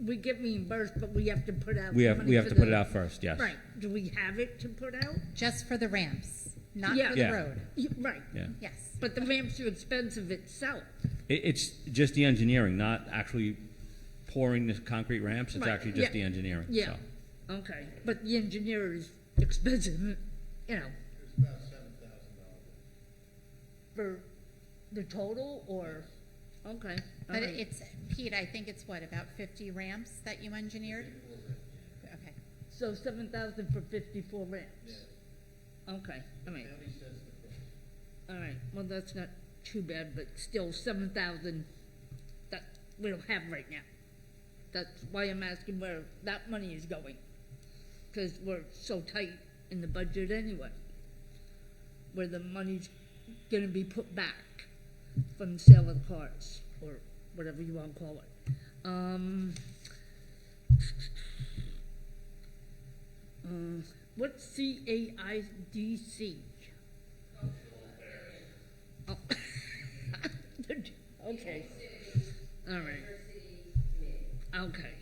We get reimbursed, but we have to put out. We have money to for put it the- out first, yes. Right. Do we have it to put out? Just for the ramps, not Yeah. for the Yeah. road. Right. Yeah. Yes. But the ramps are expensive itself. It's just the engineering, not actually pouring the concrete ramps. It's Right, actually just yeah. the engineering. Yeah. So. Okay. But the engineer is expensive, you know. It's about $7,000. For the total or? Okay. But all right. it's, Pete, I think it's what, about 50 ramps that you engineered? Okay. So 7,000 for 54 ramps? Okay, all right. All right, well, that's not too bad, but still 7,000 that we don't have right now. That's why I'm asking where that money is going, because we're so tight in the budget anyway, where the money's gonna be put back from the sale of the cars, or whatever you wanna call it. What's CAIDC? Oh. Okay. All right. Okay.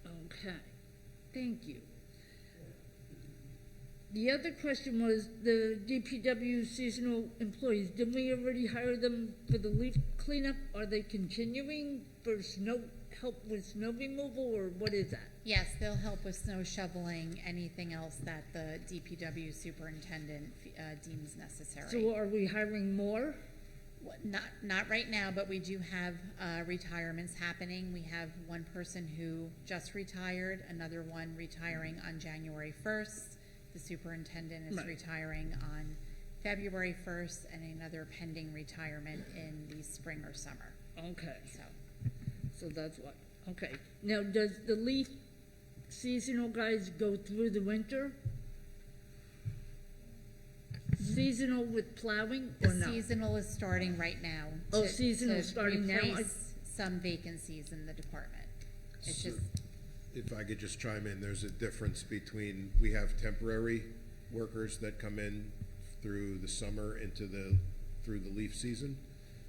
Okay. Thank you. The other question was the DPW seasonal employees. Didn't we already hire them for the leaf cleanup? Are they continuing for snow help with snow removal, or what is that? Yes, they'll help with snow shoveling, anything else that the DPW superintendent deems necessary. So are we hiring more? Not right now, but we do have retirements happening. We have one person who just retired, another one retiring on January 1st. The superintendent is Right. retiring on February 1st, and another pending retirement in the spring or summer. Okay. So So that's what, okay. Now, does the leaf seasonal guys go through the winter? Seasonal with plowing or the no? seasonal is starting right now. Oh, seasonal is starting now? replace some vacancies in the department. It's So- just, If I could just chime in, there's a difference between, we have temporary workers that come in through the summer through the leaf season.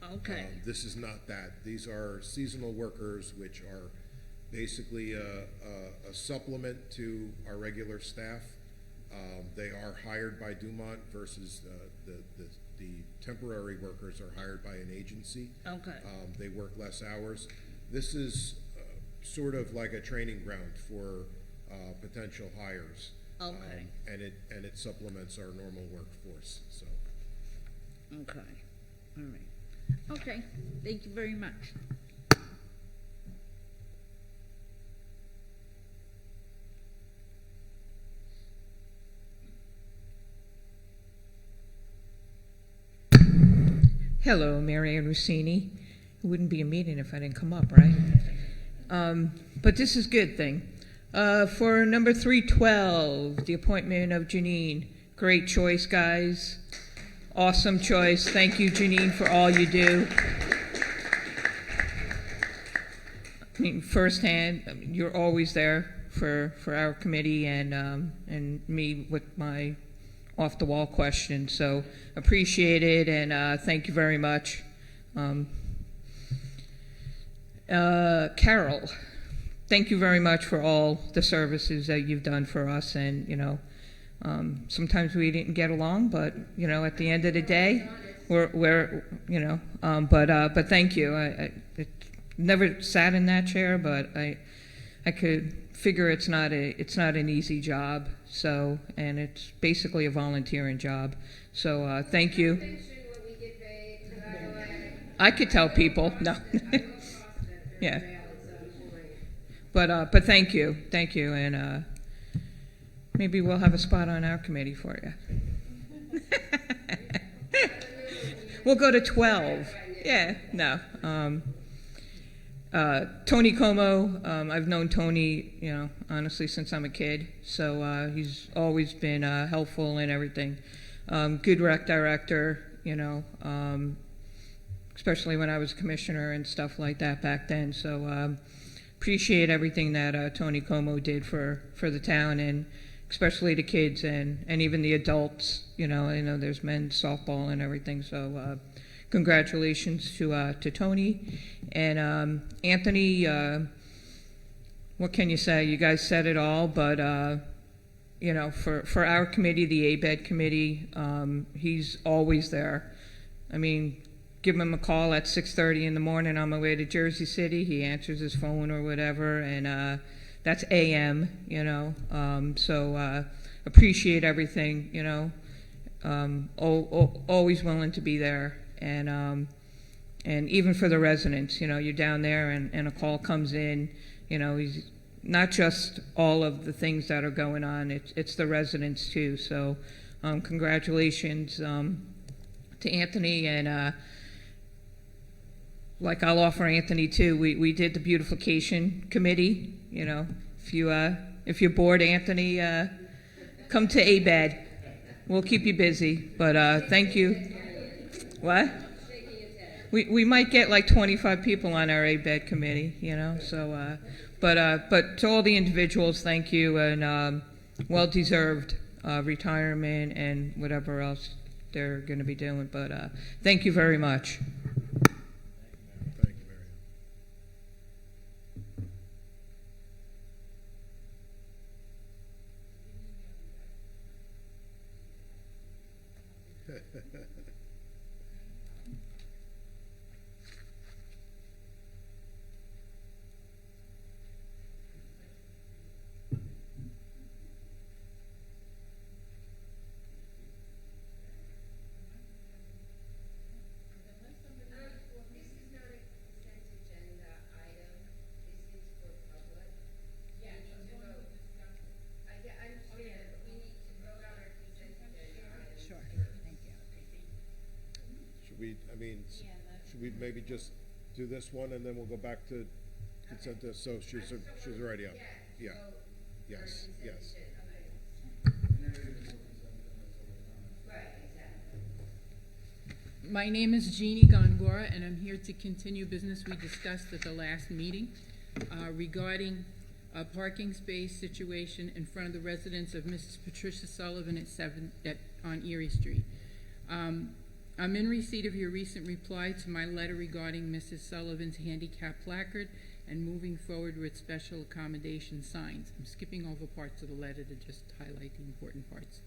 Okay, This is not that. These are seasonal workers, which are basically a supplement to our regular staff. They are hired by Dumont versus the temporary workers are hired by an agency. okay, They work less hours. This is sort of like a training ground for potential hires. Okay. And it supplements our normal workforce, so. okay, all right. Okay, thank you very much. Hello, Mary Ann Rossini. It wouldn't be a meeting if I didn't come up, right? But this is a good thing. For number 312, the appointment of Janine. Great choice, guys. Awesome choice. Thank you, Janine, for all you do. I mean, firsthand, I mean, you're always there for our committee and me with my off-the-wall questions. So appreciate it, and thank you very much. Carol, thank you very much for all the services that you've done for us. And, you know, sometimes we didn't get along, but, you know, at the end of the day, we're you know, but thank you. I never sat in that chair, but I could figure it's not an easy job. So, and it's basically a volunteering job. So, thank you. I could tell people, no. Yeah. But thank you, and maybe we'll have a spot on our committee for you. We'll go to 12. Yeah, no. Tony Como, I've known Tony, you know, honestly since I'm a kid, so he's always been helpful in everything. Good rec director, you know, especially when I was commissioner and stuff like that back then. So appreciate everything that Tony Como did for the town, and especially the kids and even the adults. You know, I know there's men's softball and everything. So congratulations to Tony and Anthony. What can you say? You guys said it all, but you know, for our committee, the ABED committee, he's always there. I mean, give him a call at 6:30 in the morning on my way to Jersey City. He answers his phone or whatever, and that's AM, you know. So appreciate everything, you know. Always willing to be there, and even for the residents, you know, you're down there and a call comes in, you know, he's not just all of the things that are going on, it's the residents too. So congratulations to Anthony, and like I'll offer Anthony too, we did the beautification committee, you know. If you're bored, Anthony, come to ABED. We'll keep you busy, but thank you. What? We might get like 25 people on our ABED committee, you know. So, but to all the individuals, thank you, and well-deserved retirement and whatever else they're going to be doing. But thank you very much. Thank you, Mary. Should we maybe just do this one and then we'll go back to consent? So she's already up. Yeah. Yes. Yes. My name is Jeannie Gongora, and I'm here to continue business we discussed at the last meeting regarding a parking space situation in front of the residence of Mrs. Patricia Sullivan on Erie Street. I'm in receipt of your recent reply to my letter regarding Mrs. Sullivan's handicap placard and moving forward with special accommodation signs. I'm skipping over parts of the letter to just highlight the important parts.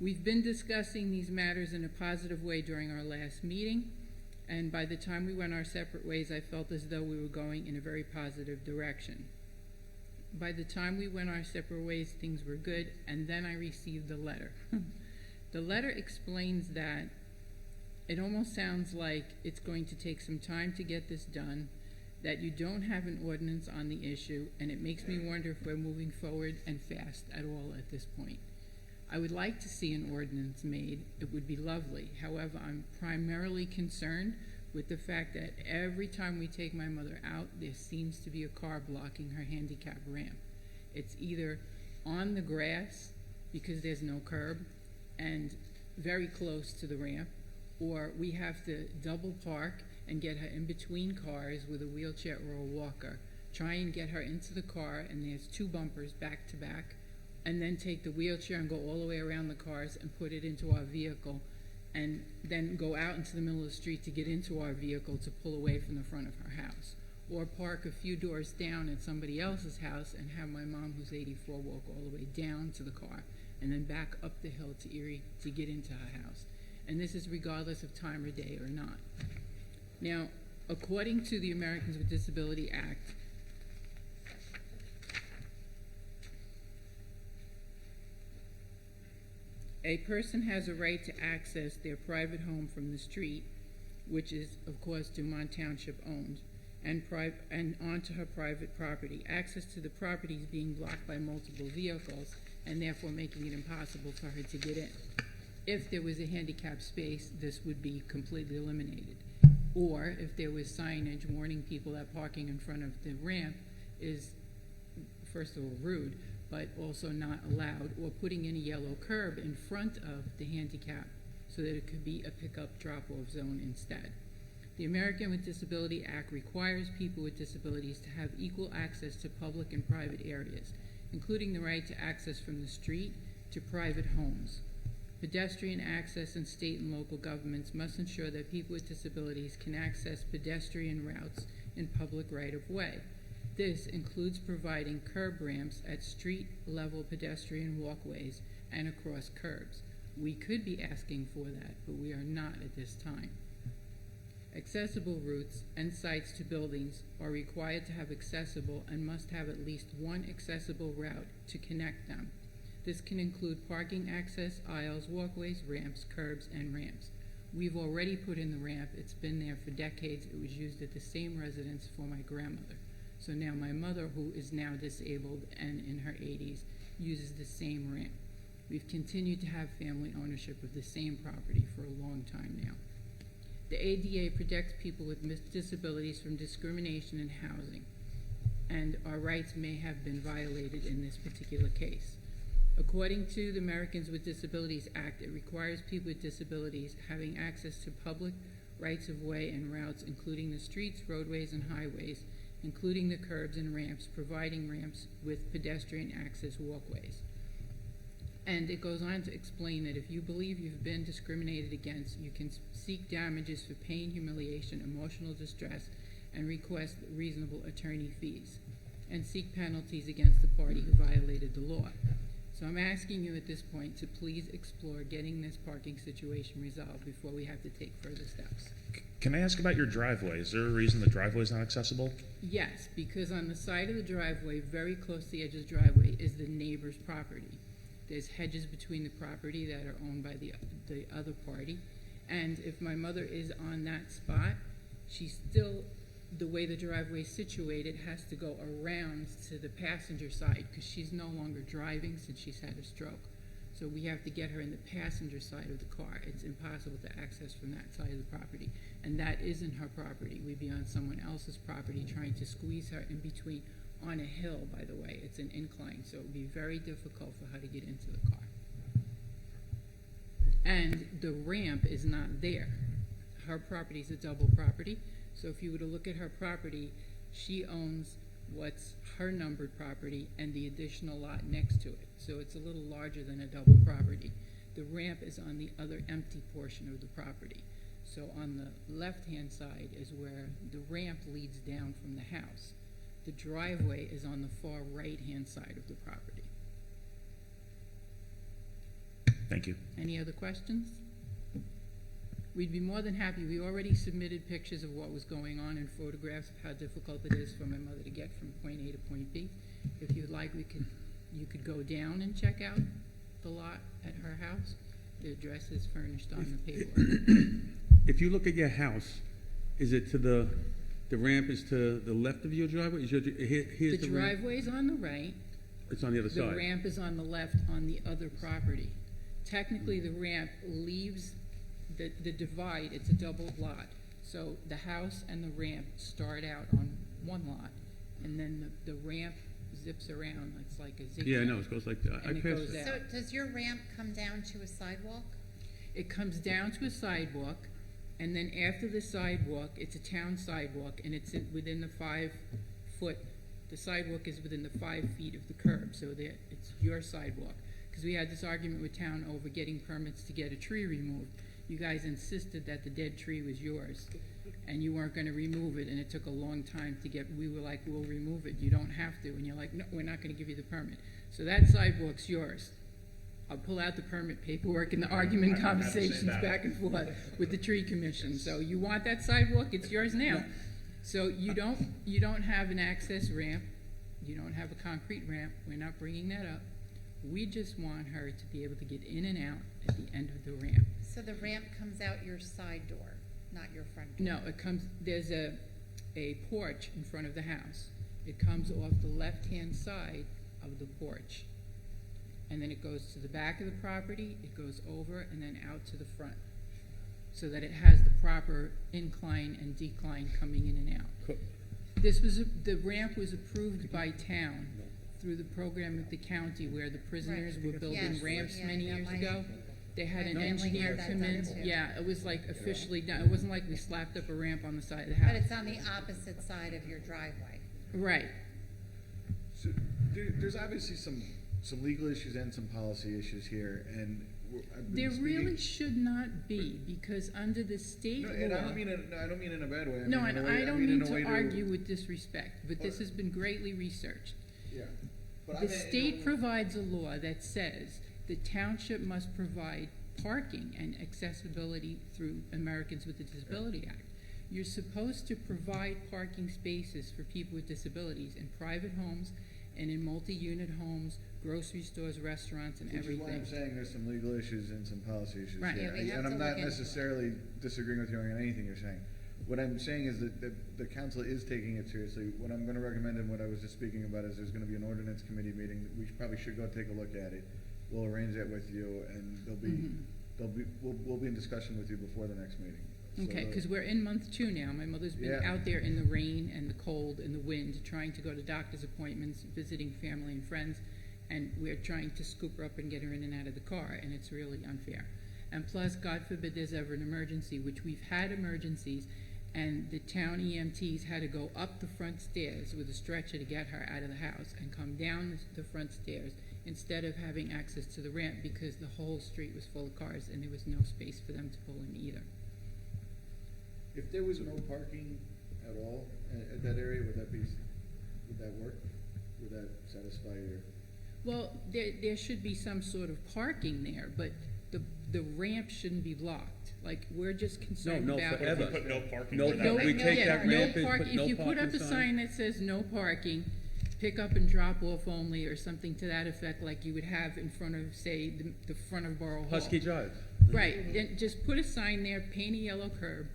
We've been discussing these matters in a positive way during our last meeting, and by the time we went our separate ways, I felt as though we were going in a very positive direction. By the time we went our separate ways, things were good, and then I received the letter. The letter explains that it almost sounds like it's going to take some time to get this done, that you don't have an ordinance on the issue, and it makes me wonder if we're moving forward and fast at all at this point. I would like to see an ordinance made. It would be lovely. However, I'm primarily concerned with the fact that every time we take my mother out, there seems to be a car blocking her handicap ramp. It's either on the grass because there's no curb and very close to the ramp, or we have to double park and get her in between cars with a wheelchair or a walker, try and get her into the car, and there's two bumpers back to back, and then take the wheelchair and go all the way around the cars and put it into our vehicle, and then go out into the middle of the street to get into our vehicle to pull away from the front of her house, or park a few doors down at somebody else's house and have my mom, who's 84, walk all the way down to the car and then back up the hill to Erie to get into her house. And this is regardless of time or day or not. Now, according to the Americans with Disability Act, a person has a right to access their private home from the street, which is, of course, Dumont Township owned, and onto her private property. Access to the property is being blocked by multiple vehicles, and therefore making it impossible for her to get in. If there was a handicap space, this would be completely eliminated. Or if there was signage warning people that parking in front of the ramp is, first of all, rude, but also not allowed, or putting in a yellow curb in front of the handicap so that it could be a pickup drop-off zone instead. The American with Disability Act requires people with disabilities to have equal access to public and private areas, including the right to access from the street to private homes. Pedestrian access in state and local governments must ensure that people with disabilities can access pedestrian routes in public right-of-way. This includes providing curb ramps at street-level pedestrian walkways and across curbs. We could be asking for that, but we are not at this time. Accessible routes and sites to buildings are required to have accessible and must have at least one accessible route to connect them. This can include parking access, aisles, walkways, ramps, curbs, and ramps. We've already put in the ramp. It's been there for decades. It was used at the same residence for my grandmother. So now my mother, who is now disabled and in her 80s, uses the same ramp. We've continued to have family ownership of the same property for a long time now. The ADA protects people with disabilities from discrimination in housing, and our rights may have been violated in this particular case. According to the Americans with Disabilities Act, it requires people with disabilities having access to public rights-of-way and routes, including the streets, roadways, and highways, including the curbs and ramps, providing ramps with pedestrian access walkways. And it goes on to explain that if you believe you've been discriminated against, you can seek damages for pain, humiliation, emotional distress, and request reasonable attorney fees, and seek penalties against the party who violated the law. So I'm asking you at this point to please explore getting this parking situation resolved before we have to take further steps. Can I ask about your driveway? Is there a reason the driveway is not accessible? Yes, because on the side of the driveway, very close to the edge of the driveway, is the neighbor's property. There's hedges between the property that are owned by the other party. And if my mother is on that spot, she's still, the way the driveway is situated, has to go around to the passenger side because she's no longer driving since she's had a stroke. So we have to get her in the passenger side of the car. It's impossible to access from that side of the property. And that isn't her property. We'd be on someone else's property trying to squeeze her in between, on a hill, by the way. It's an incline, so it would be very difficult for her to get into the car. And the ramp is not there. Her property is a double property, so if you were to look at her property, she owns what's her numbered property and the additional lot next to it. So it's a little larger than a double property. The ramp is on the other empty portion of the property. So on the left-hand side is where the ramp leads down from the house. The driveway is on the far right-hand side of the property. Thank you. Any other questions? We'd be more than happy. We already submitted pictures of what was going on and photographs of how difficult it is for my mother to get from point A to point B. If you'd like, you could go down and check out the lot at her house. The address is furnished on the paperwork. If you look at your house, is it to the ramp is to the left of your driveway? Is here's the ramp? driveway's on the right. It's on the other side. The ramp is on the left on the other property. Technically, the ramp leaves the divide. It's a double lot. So the house and the ramp start out on one lot, and then the ramp zips around. It's like a zigzag. Yeah, no, it goes like that. I And it passed goes it. So out. does your ramp come down to a sidewalk? It comes down to a sidewalk, and then after the sidewalk, it's a town sidewalk, and it's within the 5 foot. The sidewalk is within the 5 feet of the curb, so that it's your sidewalk. Because we had this argument with town over getting permits to get a tree removed. You guys insisted that the dead tree was yours, and you weren't going to remove it, and it took a long time to get. We were like, we'll remove it. You don't have to, and you're like, no, we're not going to give you the permit. So that sidewalk's yours. I'll pull out the permit paperwork and the argument conversations back and forth with the tree commission. So you want that sidewalk? It's yours now. So you don't have an access ramp. You don't have a concrete ramp. We're not bringing that up. We just want her to be able to get in and out at the end of the ramp. So the ramp comes out your side door, not your front door? No, it comes, there's a porch in front of the house. It comes off the left-hand side of the porch. And then it goes to the back of the property, it goes over, and then out to the front. So that it has the proper incline and decline coming in and out. The ramp was approved by town through the program of the county where the prisoners were building Yes. ramps Yeah, many yeah, years my- ago. They had an my family engineer had that come in. done, too. Yeah, it was like officially done. It wasn't like we slapped up a ramp on the side of the house. But it's on the opposite side of your driveway. Right. So there's obviously some legal issues and some policy issues here, and I've been There speaking- really should not be, because under the state No, law. and I don't mean in a bad way. No, mean in and a way- I don't mean in mean a way to argue with disrespect, but this has been greatly researched. Yeah. But I The mean, state provides a law that says the township must provide parking and accessibility through Americans with the Disability Act. You're supposed to provide parking spaces for people with disabilities in private homes and in multi-unit homes, grocery stores, restaurants, and Which is why I'm everything. saying there's some legal issues and some policy issues Right. here. Yeah, we have And to I'm not look into it. necessarily disagreeing with you on anything you're saying. What I'm saying is that the council is taking it seriously. What I'm gonna recommend and what I was just speaking about is there's gonna be an ordinance committee meeting. We probably should go take a look at it. We'll arrange that with you and we'll be in discussion with you before the next meeting. So Okay, the- because we're in month 2 now. My mother's been Yeah. out there in the rain and the cold and the wind, trying to go to doctor's appointments, visiting family and friends, and we're trying to scoop her up and get her in and out of the car, and it's really unfair. And plus, God forbid there's ever an emergency, which we've had emergencies, and the town EMTs had to go up the front stairs with a stretcher to get her out of the house and come down the front stairs instead of having access to the ramp because the whole street was full of cars and there was no space for them to pull in either. If there was no parking at all at that area, would that work? Would that satisfy your? Well, there should be some sort of parking there, but the ramp shouldn't be blocked. Like, we're just concerned No, about. forever. Put no parking No, where that no, ramp we is. take Yeah, that no ramp and park- put no If you put up parking a sign. sign that says no parking, pick up and drop off only, or something to that effect, like you would have in front of, say, the front of Borough Hall. Husky Drive. Right, then just put a sign there, paint a yellow curb.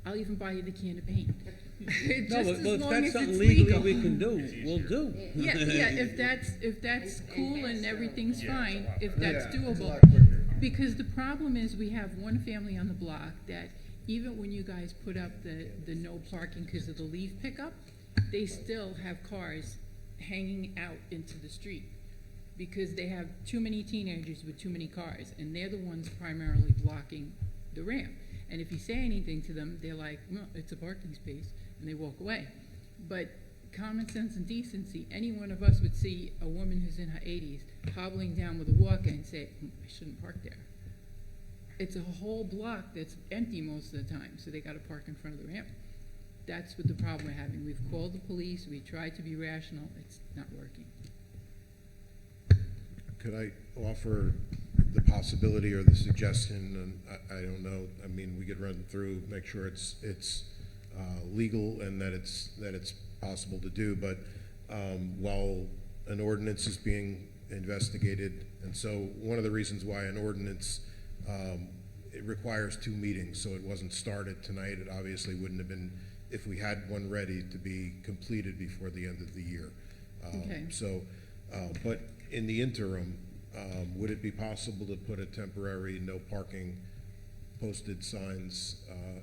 I'll even buy you the can of paint. No, Just but as if long that's as something it's legally legal. we can do, we'll do. Yeah, if that's cool and everything's fine, if that's Yeah, it's a doable. lot quicker. Because the problem is, we have one family on the block that even when you guys put up the no parking because of the leaf pickup, they still have cars hanging out into the street because they have too many teenagers with too many cars, and they're the ones primarily blocking the ramp. And if you say anything to them, they're like, "No, it's a parking space," and they walk away. But common sense and decency, any one of us would see a woman who's in her 80s hobbling down with a walker and say, I shouldn't park there. It's a whole block that's empty most of the time, so they got to park in front of the ramp. That's what the problem we're having. We've called the police, we tried to be rational, it's not working. Could I offer the possibility or the suggestion, and I don't know, I mean, we could run through, make sure it's legal and that it's possible to do, but while an ordinance is being investigated, and so one of the reasons why an ordinance, it requires 2 meetings, so it wasn't started tonight. It obviously wouldn't have been, if we had one ready, to be completed before the end of the year. Okay. So, but in the interim, would it be possible to put a temporary no parking posted signs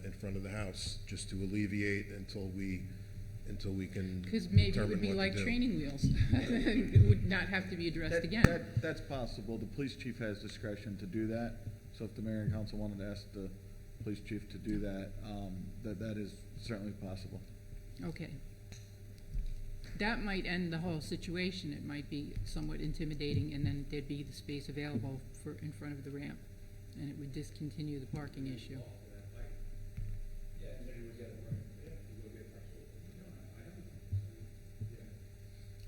in front of the house, just to alleviate until we can Because maybe it determine would be what like to do? training wheels. It would not have to be addressed again. That's possible. The police chief has discretion to do that. So if the mayor and council wanted to ask the police chief to do that, that is certainly possible. Okay. That might end the whole situation. It might be somewhat intimidating, and then there'd be the space available in front of the ramp, and it would discontinue the parking issue.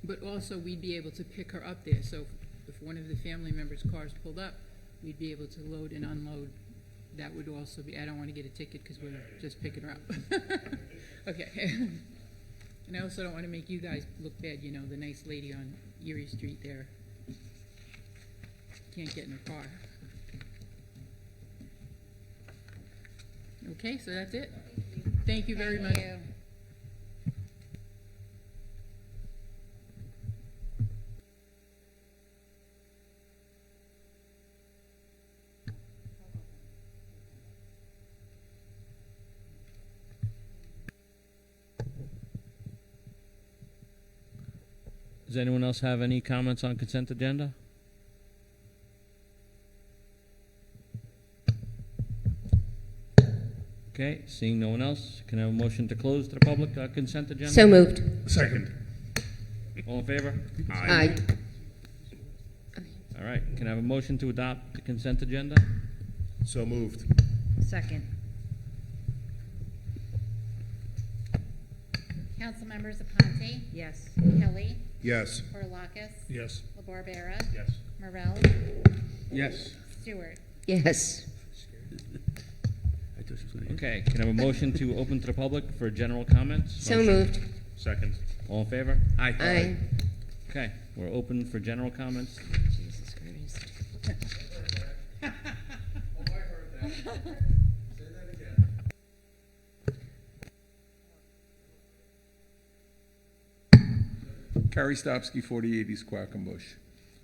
But also, we'd be able to pick her up there, so if one of the family members' cars pulled up, we'd be able to load and unload. That would also be, I don't want to get a ticket because we're just picking her up. Okay. And I also don't want to make you guys look bad, you know, the nice lady on Erie Street there can't get in her car. Okay, so that's it. Thank you very much. Thank you. Does anyone else have any comments on consent agenda? Okay, seeing no one else, can I have a motion to close the public consent agenda? So moved. Second. All in favor? Aye. All right, can I have a motion to adopt the consent agenda? So moved. Second. Council members Aponte, Yes. Kelly, Yes. Orlakis, Yes. LaBarbera, Yes. Morel, Yes. Stewart. Yes. I thought she was gonna Okay, can I have a motion to open to the public for general comments? So moved. Second. All in favor? Aye. Okay, we're open for general comments. Jesus Christ. Carrie Stopsky, 4080 Quackenbush.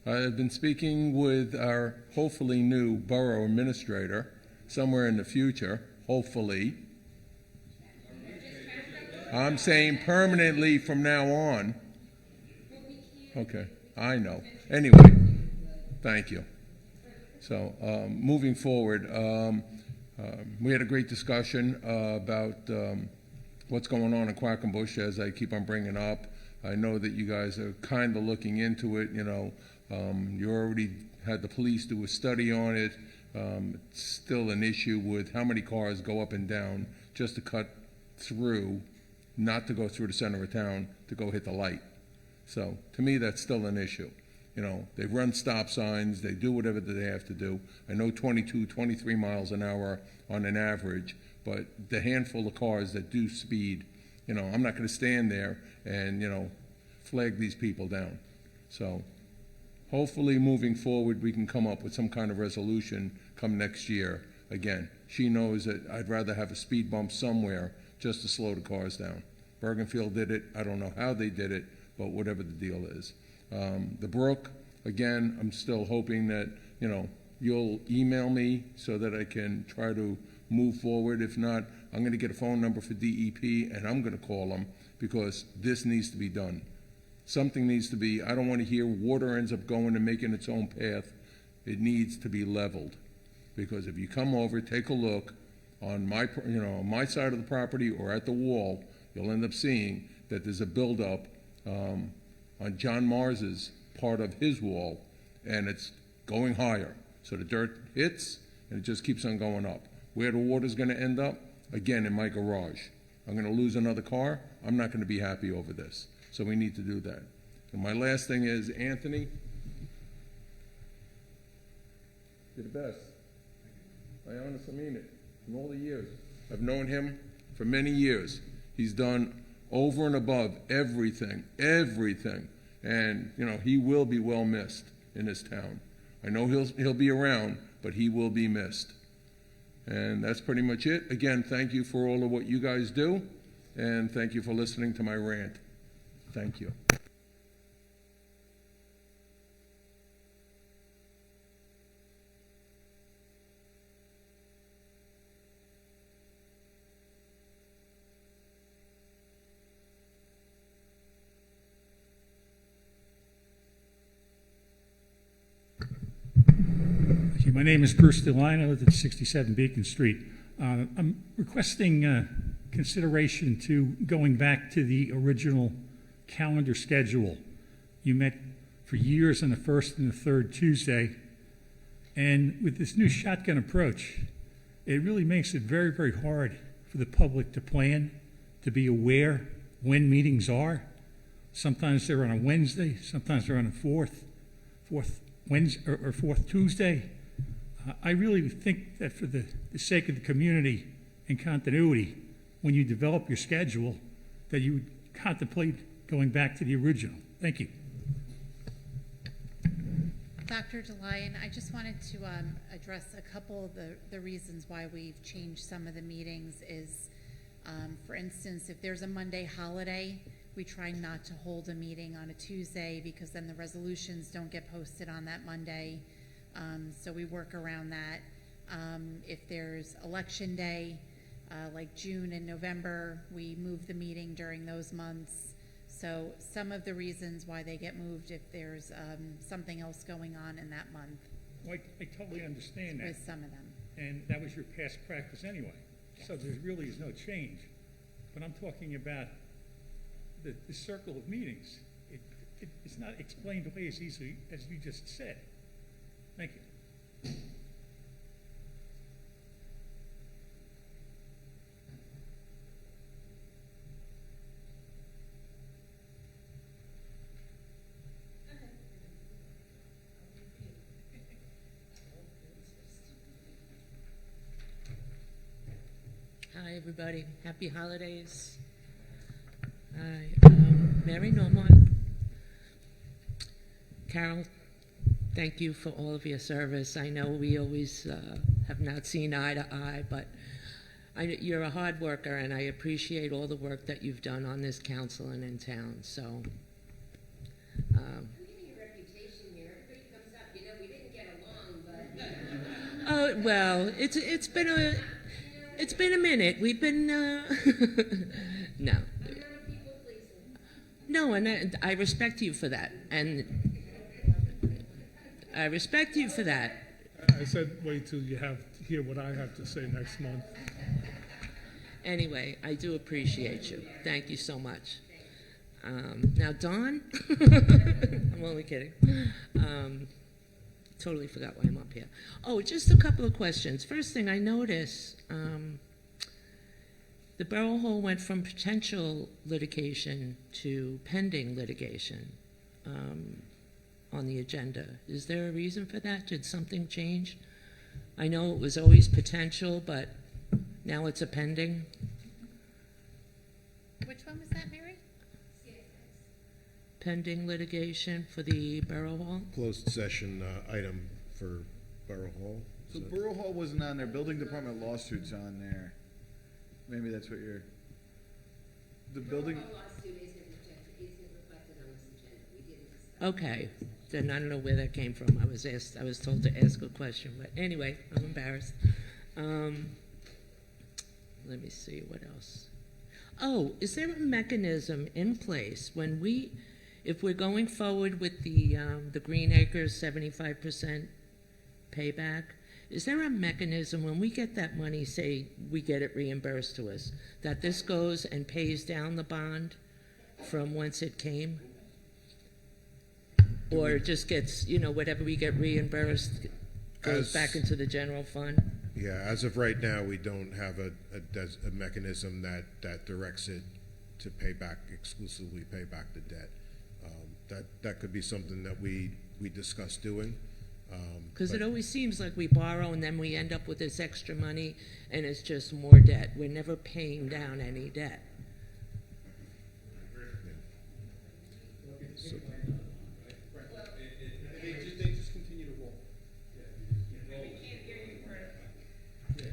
I've been speaking with our hopefully new borough administrator somewhere in the future, hopefully. I'm saying permanently from now on. Okay, I know. Anyway, thank you. So, moving forward, we had a great discussion about what's going on in Quackenbush, as I keep on bringing up. I know that you guys are kind of looking into it, you know. You already had the police do a study on it. It's still an issue with how many cars go up and down just to cut through, not to go through the center of town, to go hit the light. So to me, that's still an issue. You know, they run stop signs, they do whatever that they have to do. I know 22, 23 miles an hour on an average, but the handful of cars that do speed, you know, I'm not going to stand there and, you know, flag these people down. So hopefully moving forward, we can come up with some kind of resolution come next year. Again, she knows that I'd rather have a speed bump somewhere just to slow the cars down. Bergenfield did it. I don't know how they did it, but whatever the deal is. The Brook, again, I'm still hoping that, you know, you'll email me so that I can try to move forward. If not, I'm going to get a phone number for DEP and I'm going to call them because this needs to be done. Something needs to be, I don't want to hear water ends up going and making its own path. It needs to be leveled. Because if you come over, take a look on my, you know, on my side of the property or at the wall, you'll end up seeing that there's a buildup on John Mars's part of his wall, and it's going higher. So the dirt hits, and it just keeps on going up. Where the water's going to end up? Again, in my garage. I'm going to lose another car. I'm not going to be happy over this. So we need to do that. And my last thing is, Anthony, you're the best. I honestly mean it. In all the years, I've known him for many years. He's done over and above everything, everything. And, you know, he will be well missed in this town. I know he'll be around, but he will be missed. And that's pretty much it. Again, thank you for all of what you guys do, and thank you for listening to my rant. Thank you. My name is Bruce DeLine. I live at 67 Beacon Street. I'm requesting consideration to going back to the original calendar schedule. You met for years on the first and the third Tuesday, and with this new shotgun approach, it really makes it very, very hard for the public to plan, to be aware when meetings are. Sometimes they're on a Wednesday, sometimes they're on a fourth Wednesday or fourth Tuesday. I really think that for the sake of the community and continuity, when you develop your schedule, that you would contemplate going back to the original. Thank you. Dr. DeLine, I just wanted to address a couple of the reasons why we've changed some of the meetings is, for instance, if there's a Monday holiday, we try not to hold a meeting on a Tuesday because then the resolutions don't get posted on that Monday. So we work around that. If there's election day, like June and November, we move the meeting during those months. So some of the reasons why they get moved if there's something else going on in that month. Well, I totally understand that. With some of them. And that was your past practice anyway. Yes. So there really is no change. But I'm talking about the circle of meetings. It's not explained away as easily as you just said. Thank you. everybody. Happy holidays. Hi, Mary Normand. Carol, thank you for all of your service. I know we always have not seen eye to eye, but you're a hard worker, and I appreciate all the work that you've done on this council and in town. So, oh well, it's been a minute. We've been no. No, and I respect you for that, and I respect you for that. I said wait till you hear what I have to say next month. Anyway, I do appreciate you. Thank you so much. Now, Dawn, I'm only kidding. Totally forgot why I'm up here. Oh, just a couple of questions. First thing I noticed, the Borough Hall went from potential litigation to pending litigation on the agenda. Is there a reason for that? Did something change? I know it was always potential, but now it's a pending. Which one was that, Mary? Pending litigation for the Borough Hall? Closed session item for Borough Hall. So Borough Hall wasn't on there. Building Department lawsuits on there. Maybe that's what you're. The building. Okay, then I don't know where that came from. I was told to ask a question, but anyway, I'm embarrassed. Let me see what else. Oh, is there a mechanism in place if we're going forward with the Green Acres 75% payback? Is there a mechanism when we get that money, say we get it reimbursed to us, that this goes and pays down the bond from whence it came? Or it just gets, whatever we get reimbursed goes back into the general fund? Yeah, as of right now, we don't have a mechanism that directs it to exclusively pay back the debt. That could be something that we discuss doing. Because it always seems like we borrow and then we end up with this extra money and it's just more debt. We're never paying down any debt. So, They just continue to roll.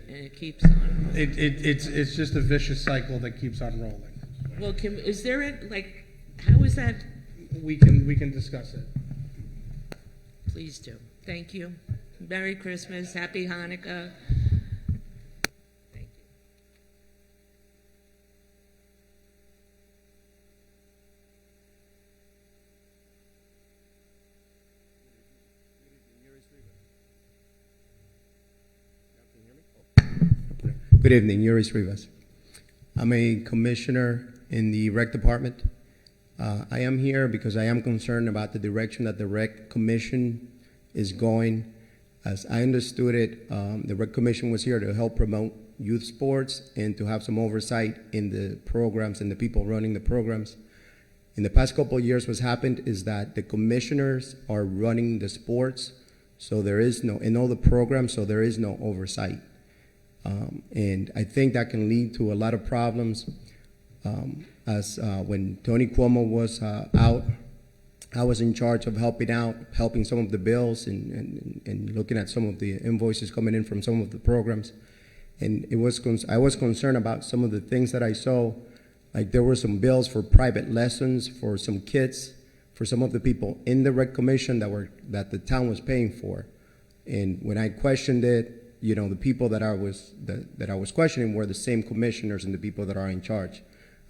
And it keeps on. It's just a vicious cycle that keeps on rolling. Well, how is that? We can discuss it. Please do. Thank you. Merry Christmas. Happy Hanukkah. Thank you. Good evening, Yuris Rivas. I'm a commissioner in the rec department. I am here because I am concerned about the direction that the rec commission is going. As I understood it, the rec commission was here to help promote youth sports and to have some oversight in the programs and the people running the programs. In the past couple of years, what's happened is that the commissioners are running the sports, so there is in all the programs, so there is no oversight. And I think that can lead to a lot of problems. When Tony Cuomo was out, I was in charge of helping some of the bills and looking at some of the invoices coming in from some of the programs. And I was concerned about some of the things that I saw. Like there were some bills for private lessons for some kids, for some of the people in the rec commission that the town was paying for. And when I questioned it, the people that I was questioning were the same commissioners and the people that are in charge.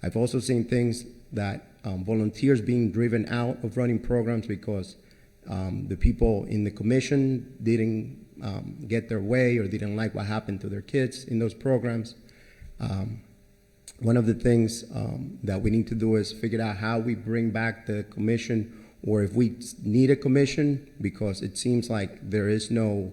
I've also seen things that volunteers being driven out of running programs because the people in the commission didn't get their way or didn't like what happened to their kids in those programs. One of the things that we need to do is figure out how we bring back the commission, or if we need a commission, because it seems like there is no,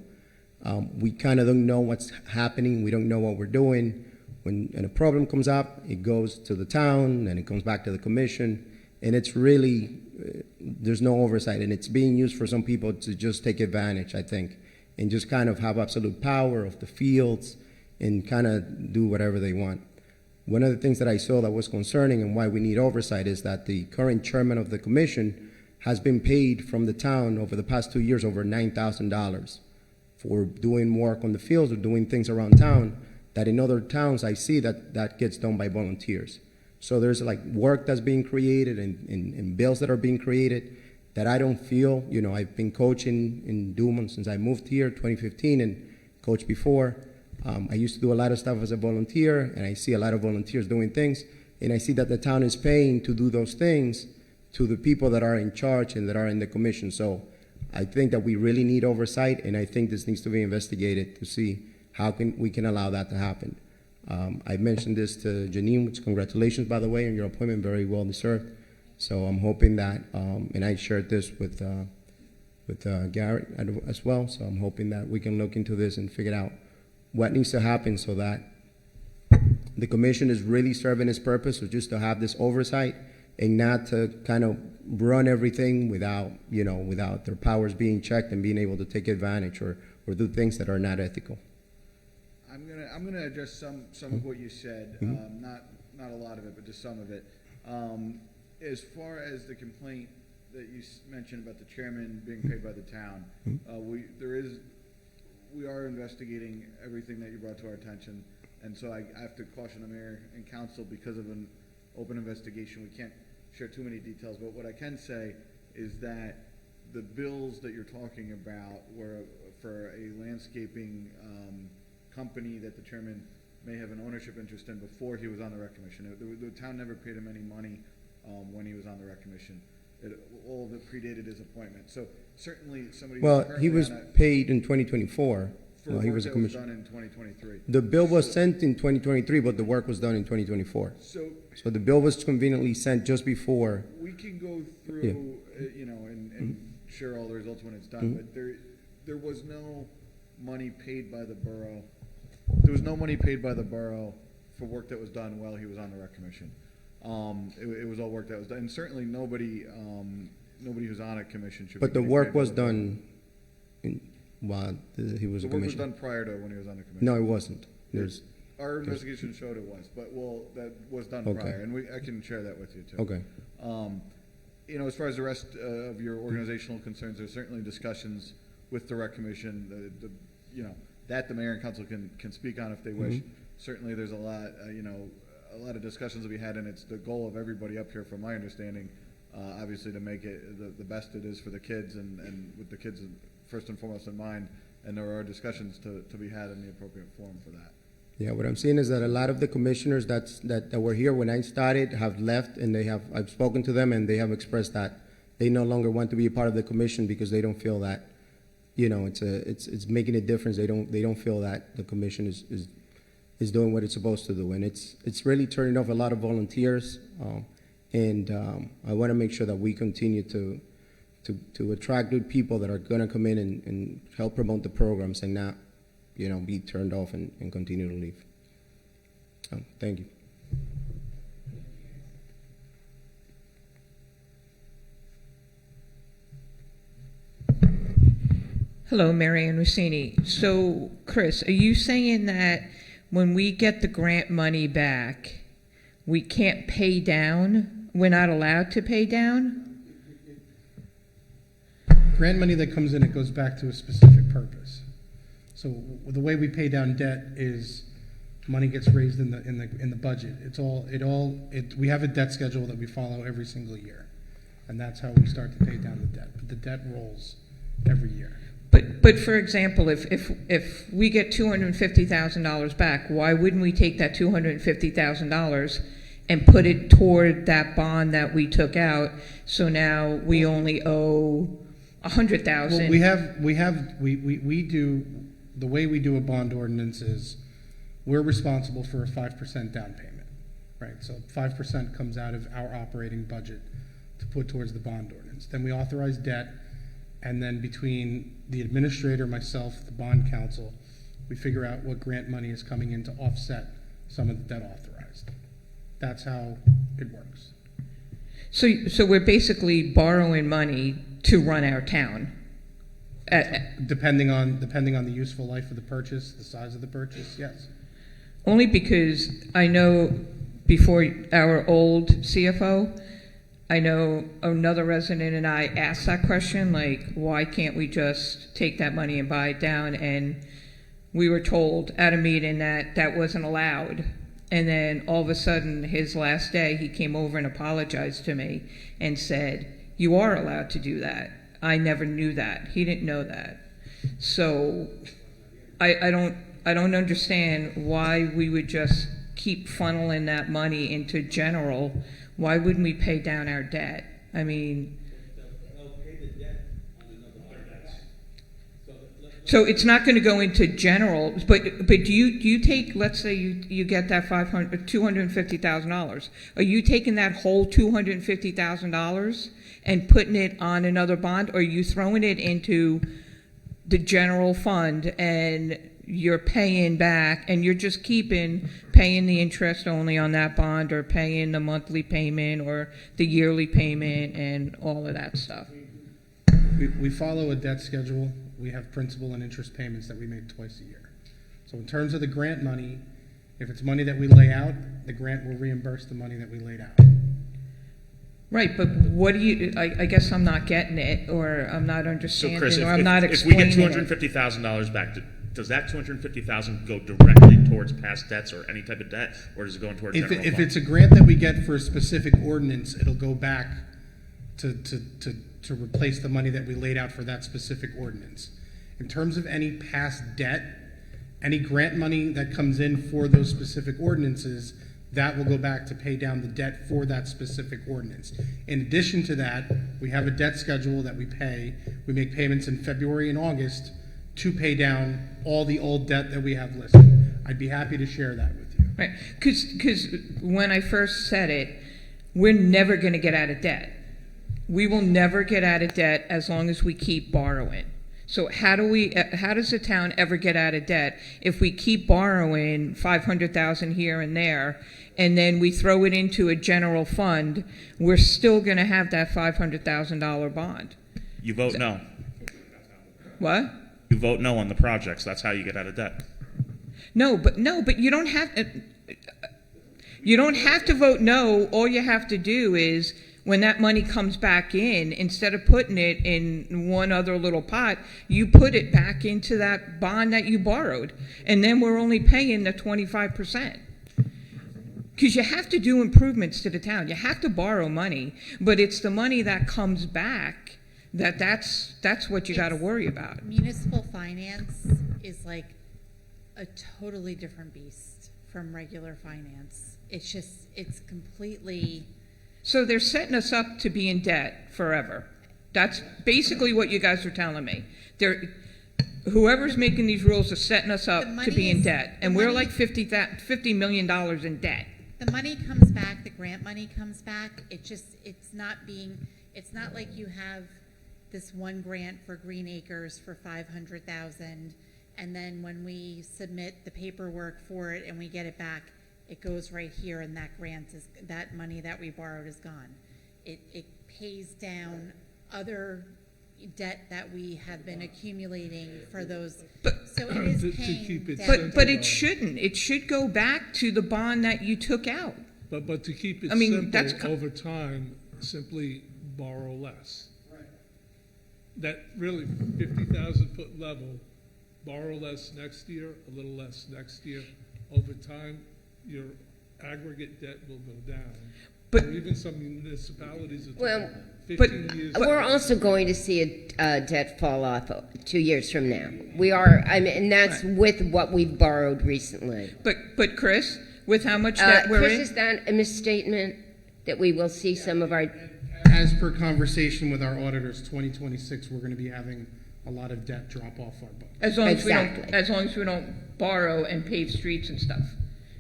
we kind of don't know what's happening, we don't know what we're doing. When a problem comes up, it goes to the town, and it comes back to the commission, and it's really, there's no oversight, and it's being used for some people to just take advantage, I think, and just kind of have absolute power of the fields and kind of do whatever they want. one of the things that I saw that was concerning and why we need oversight is that the current chairman of the commission has been paid from the town over the past 2 years over $9,000 for doing work on the fields or doing things around town that in other towns I see that gets done by volunteers. So there's like work that's being created and bills that are being created that I don't feel, I've been coaching in Dumont since I moved here 2015 and coached before. I used to do a lot of stuff as a volunteer, and I see a lot of volunteers doing things, and I see that the town is paying to do those things to the people that are in charge and that are in the commission. So I think that we really need oversight, and I think this needs to be investigated to see how we can allow that to happen. I mentioned this to Janine, which congratulations, by the way, on your appointment, very well deserved. So I'm hoping that, and I shared this with Garrett as well, so I'm hoping that we can look into this and figure out what needs to happen so that the commission is really serving its purpose, or just to have this oversight and not to kind of run everything without their powers being checked and being able to take advantage or do things that are not ethical. I'm gonna address some of what you said, not a lot of it, but just some of it. As far as the complaint that you mentioned about the chairman being paid by the town, we are investigating everything that you brought to our attention, and so I have to caution the mayor and council because of an open investigation. We can't share too many details, but what I can say is that the bills that you're talking about were for a landscaping company that the chairman may have an ownership interest in before he was on the rec commission. The town never paid him any money when he was on the rec commission. All of it predated his appointment. So certainly somebody. Well, he was paid in 2024. For he work was a that was commissioner. done in 2023. The bill was sent in 2023, but the work was done in 2024. So the bill was conveniently sent just before. we can go through, and share all the results when it's done. But there was no money paid by the borough. There was no money paid by the borough for work that was done while he was on the rec commission. It was all work that was done, and certainly nobody who's on a commission should. But be the getting work paid was by the borough. done while he was a The work was commissioner. done prior to when he was on the commission. No, it wasn't. Our investigation showed it was, but that was done Okay. prior, and I can share that with you too. Okay. As far as the rest of your organizational concerns, there's certainly discussions with the rec commission. That the mayor and council can speak on if they wish. Certainly, there's a lot, a lot of discussions to be had, and it's the goal of everybody up here, from my understanding, obviously to make it the best it is for the kids, and with the kids first and foremost in mind. And there are discussions to be had in the appropriate forum for that. Yeah, what I'm seeing is that a lot of the commissioners that were here when I started have left, and I've spoken to them, and they have expressed that they no longer want to be a part of the commission because they don't feel that, it's making a difference. They don't feel that the commission is doing what it's supposed to do, and it's really turning off a lot of volunteers. And I want to make sure that we continue to attract good people that are going to come in and help promote the programs and not, be turned off and continue to leave. So, thank you. Hello, Marianne Rossini. So, Chris, are you saying that when we get the grant money back, we can't pay down? We're not allowed to pay down? Grant money that comes in, it goes back to a specific purpose. So the way we pay down debt is money gets raised in the budget. We have a debt schedule that we follow every single year, and that's how we start to pay down the debt. But the debt rolls every year. But for example, if we get $250,000 back, why wouldn't we take that $250,000 and put it toward that bond that we took out? So now we only owe $100,000. Well, the way we do a bond ordinance is we're responsible for a 5% down payment, right? So 5% comes out of our operating budget to put towards the bond ordinance. Then we authorize debt, and then between the administrator, myself, the bond counsel, we figure out what grant money is coming in to offset some of the debt authorized. That's how it works. So we're basically borrowing money to run our town. Depending on the useful life of the purchase, the size of the purchase, yes. Only because I know before our old CFO. I know another resident and I asked that question, like, why can't we just take that money and buy it down? And we were told at a meeting that that wasn't allowed. And then all of a sudden, his last day, he came over and apologized to me and said, you are allowed to do that. I never knew that. He didn't know that. So I don't understand why we would just keep funneling that money into general. Why wouldn't we pay down our debt? I mean, so it's not going to go into general, but do you take, let's say you get that $250,000. Are you taking that whole $250,000 and putting it on another bond, or are you throwing it into the general fund and you're paying back, and you're just paying the interest only on that bond, or paying the monthly payment or the yearly payment and all of that stuff? We follow a debt schedule. We have principal and interest payments that we make twice a year. So in terms of the grant money, if it's money that we lay out, the grant will reimburse the money that we laid out. Right, but what do you, I guess I'm not getting it, or I'm not So understanding, Chris, or I'm not if we explaining get it. $250,000 back, does that $250,000 go directly towards past debts or any type of debt, or does it go towards general If fund? it's a grant that we get for a specific ordinance, it'll go back to replace the money that we laid out for that specific ordinance. In terms of any past debt, any grant money that comes in for those specific ordinances, that will go back to pay down the debt for that specific ordinance. In addition to that, we have a debt schedule that we pay. We make payments in February and August to pay down all the old debt that we have listed. I'd be happy to share that with you. Right, because when I first said it, we're never going to get out of debt. We will never get out of debt as long as we keep borrowing. So how does the town ever get out of debt if we keep borrowing $500,000 here and there, and then we throw it into a general fund? We're still going to have that $500,000 bond. You vote no. What? You vote no on the projects. That's how you get out of debt. No, but you don't have to vote no. All you have to do is, when that money comes back in, instead of putting it in one other little pot, you put it back into that bond that you borrowed. And then we're only paying the 25%. Because you have to do improvements to the town. You have to borrow money, but it's the money that comes back that's what you got to worry about. Municipal finance is like a totally different beast from regular finance. It's completely... So they're setting us up to be in debt forever. That's basically what you guys are telling me. Whoever's making these rules is setting us up to be in debt, and we're like $50 million in debt. The money comes back, the grant money comes back. It's not like you have this one grant for Green Acres for $500,000, and then when we submit the paperwork for it and we get it back, it goes right here, and that money that we borrowed is gone. It pays down other debt that we have been accumulating for those. So it is paying down. But it shouldn't. It should go back to the bond that you took out. But to keep it that's simple, over time, simply borrow less. Right. That really 50,000 foot level, borrow less next year, a little less next year. Over time, your aggregate debt will go down. But or even some municipalities, it's Well, 15 years. We're also going to see a debt fall off 2 years from now. We are, and that's with what we've borrowed recently. But Chris, with how much debt we're Chris, in? is that a misstatement that we will see some of our... As per conversation with our auditors, 2026, we're going to be having a lot of debt drop off our books. As long as we don't borrow and pave streets and stuff.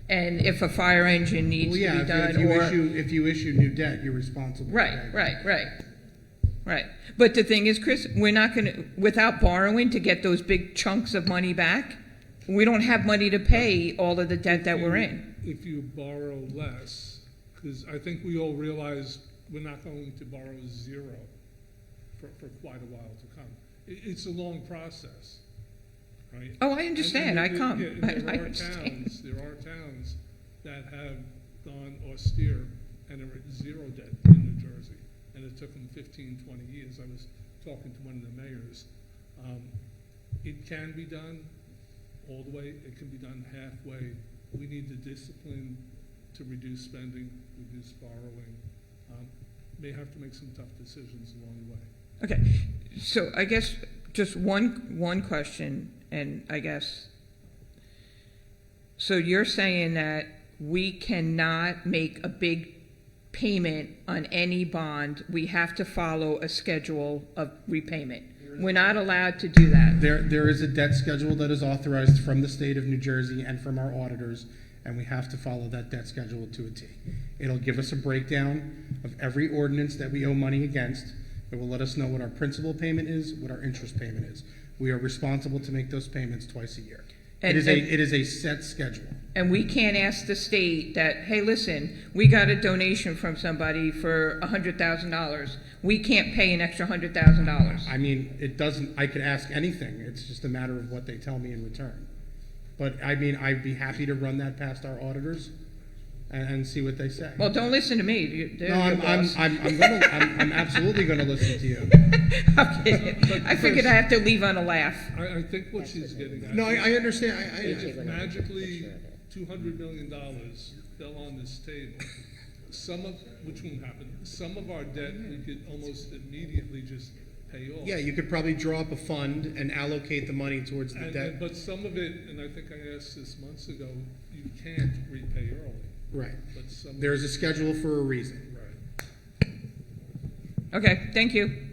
And if a fire engine needs to be done, if you issue new debt, you're responsible. Right. But the thing is, Chris, we're not going to, without borrowing to get those big chunks of money back, we don't have money to pay all of the debt that we're in. If you borrow less, because I think we all realize we're not going to borrow zero for quite a while to come. It's a long process. Right? Oh, I understand. There I are understand. towns that have on austere and are at zero debt in New Jersey. And it took them 15, 20 years. I was talking to one of the mayors. It can be done all the way. It can be done halfway. We need the discipline to reduce spending, reduce borrowing. May have to make some tough decisions along the way. Okay, so I guess just one question, and I guess, so you're saying that we cannot make a big payment on any bond. We have to follow a schedule of repayment. We're not allowed to do that. There is a debt schedule that is authorized from the state of New Jersey and from our auditors, and we have to follow that debt schedule to a T. It'll give us a breakdown of every ordinance that we owe money against. It will let us know what our principal payment is, what our interest payment is. We are responsible to make those payments twice a year. It is a set schedule. And we can't ask the state that, hey, listen, we got a donation from somebody for $100,000. We can't pay an extra $100,000. I mean, it doesn't, I could ask anything. It's just a matter of what they tell me in return. But I mean, I'd be happy to run that past our auditors and see what they say. Well, don't listen to me. No, I'm absolutely going to listen to you. I'm kidding. I figured I have to leave on a laugh. I think what she's getting at. No, I understand. If magically $200 million fell on this table, which won't happen, some of our debt we could almost immediately just pay off. Yeah, you could probably draw up a fund and allocate the money towards the debt. But some of it, and I think I asked this months ago, you can't repay early. Right. But There's a schedule for a reason. Right. Okay, thank you.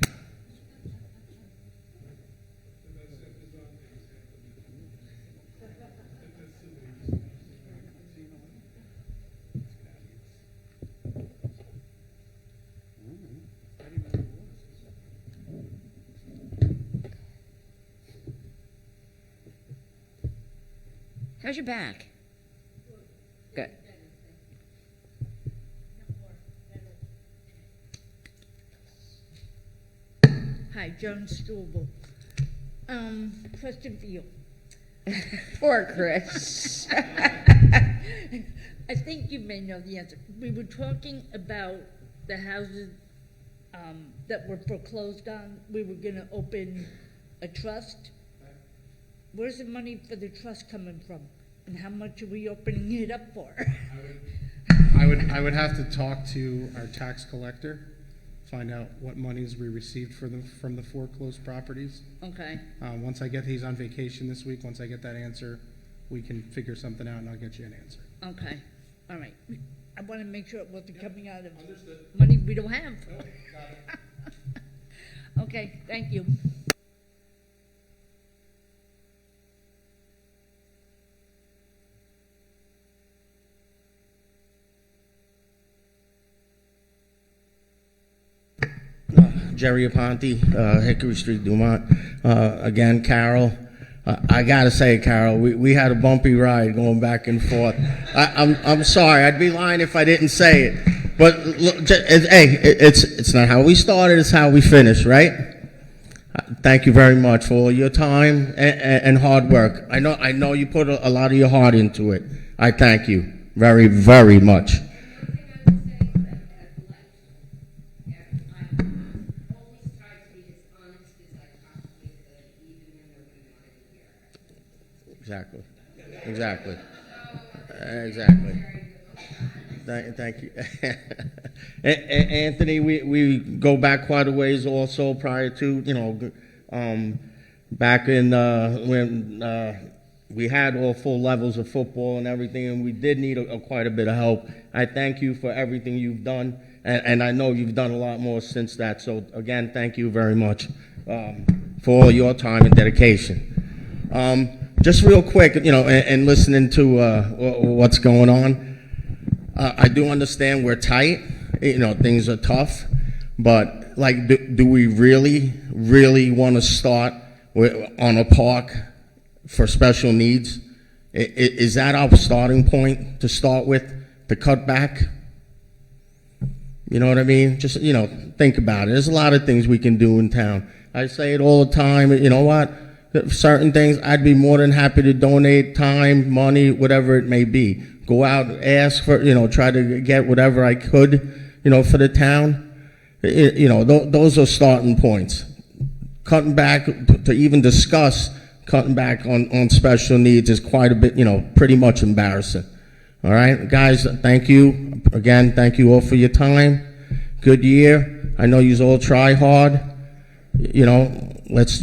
How's your back? Good. Hi, Joan Stubel. Question for you. Poor Chris. I think you may know the answer. We were talking about the houses that were foreclosed on. We were going to open a trust. Where's the money for the trust coming from? And how much are we opening it up for? I would have to talk to our tax collector, find out what monies we received from the foreclosed properties. Okay. Once I get, he's on vacation this week. Once I get that answer, we can figure something out and I'll get you an answer. Okay. All right. I want to make sure it wasn't coming out of money we don't have. Okay. Thank you. Jerry Aponte, Hickory Street, Dumont. Again, Carol, I gotta say, Carol, we had a bumpy ride going back and forth. I'm sorry, I'd be lying if I didn't say it. But look, hey, it's not how we started, it's how we finished, right? Thank you very much for all your time and hard work. I know you put a lot of your heart into it. I thank you very, very much. Exactly. Thank you. Anthony, we go back quite a ways also prior to, back in when we had all full levels of football and everything, and we did need quite a bit of help. I thank you for everything you've done, and I know you've done a lot more since that. So, again, thank you very much for all your time and dedication. Just real quick, and listening to what's going on, I do understand we're tight. Things are tough, but do we really want to start on a park for special needs? Is that our starting point to start with, to cut back? You know what I mean? Just think about it. There's a lot of things we can do in town. I say it all the time. You know what? certain things, I'd be more than happy to donate time, money, whatever it may be. Go out, ask for, try to get whatever I could, for the town. Those are starting points. Cutting back, to even discuss cutting back on special needs is quite a bit, pretty much embarrassing. All right, guys, thank you. Again, thank you all for your time. Good year. I know you all try hard. Let's,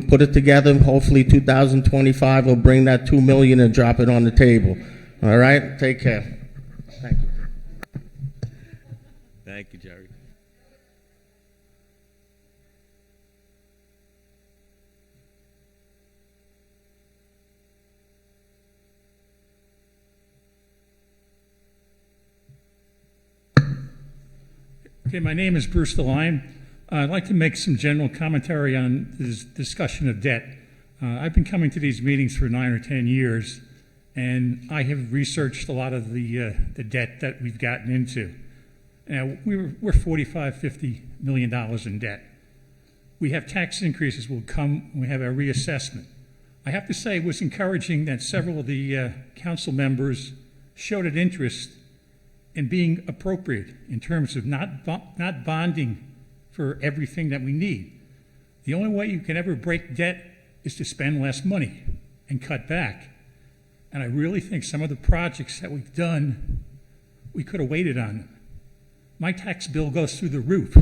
put it together. Hopefully 2025 will bring that $2 million and drop it on the table. All right, take care. Thank you. Thank you, Jerry. Okay, my name is Bruce DeLine. I'd like to make some general commentary on this discussion of debt. I've been coming to these meetings for 9 or 10 years, and I have researched a lot of the debt that we've gotten into. Now, we're $45–50 million in debt. We have tax increases will come when we have our reassessment. I have to say it was encouraging that several of the council members showed an interest in being appropriate in terms of not bonding for everything that we need. The only way you can ever break debt is to spend less money and cut back. And I really think some of the projects that we've done, we could have waited on them. My tax bill goes through the roof.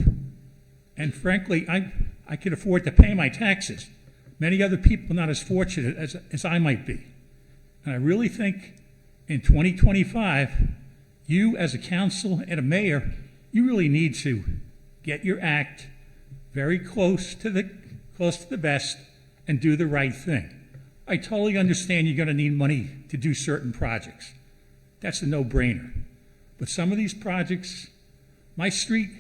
And frankly, I can afford to pay my taxes. Many other people are not as fortunate as I might be. And I really think in 2025, you as a council and a mayor, you really need to get your act very close to the best and do the right thing. I totally understand you're going to need money to do certain projects. That's a no-brainer. But some of these projects, my street,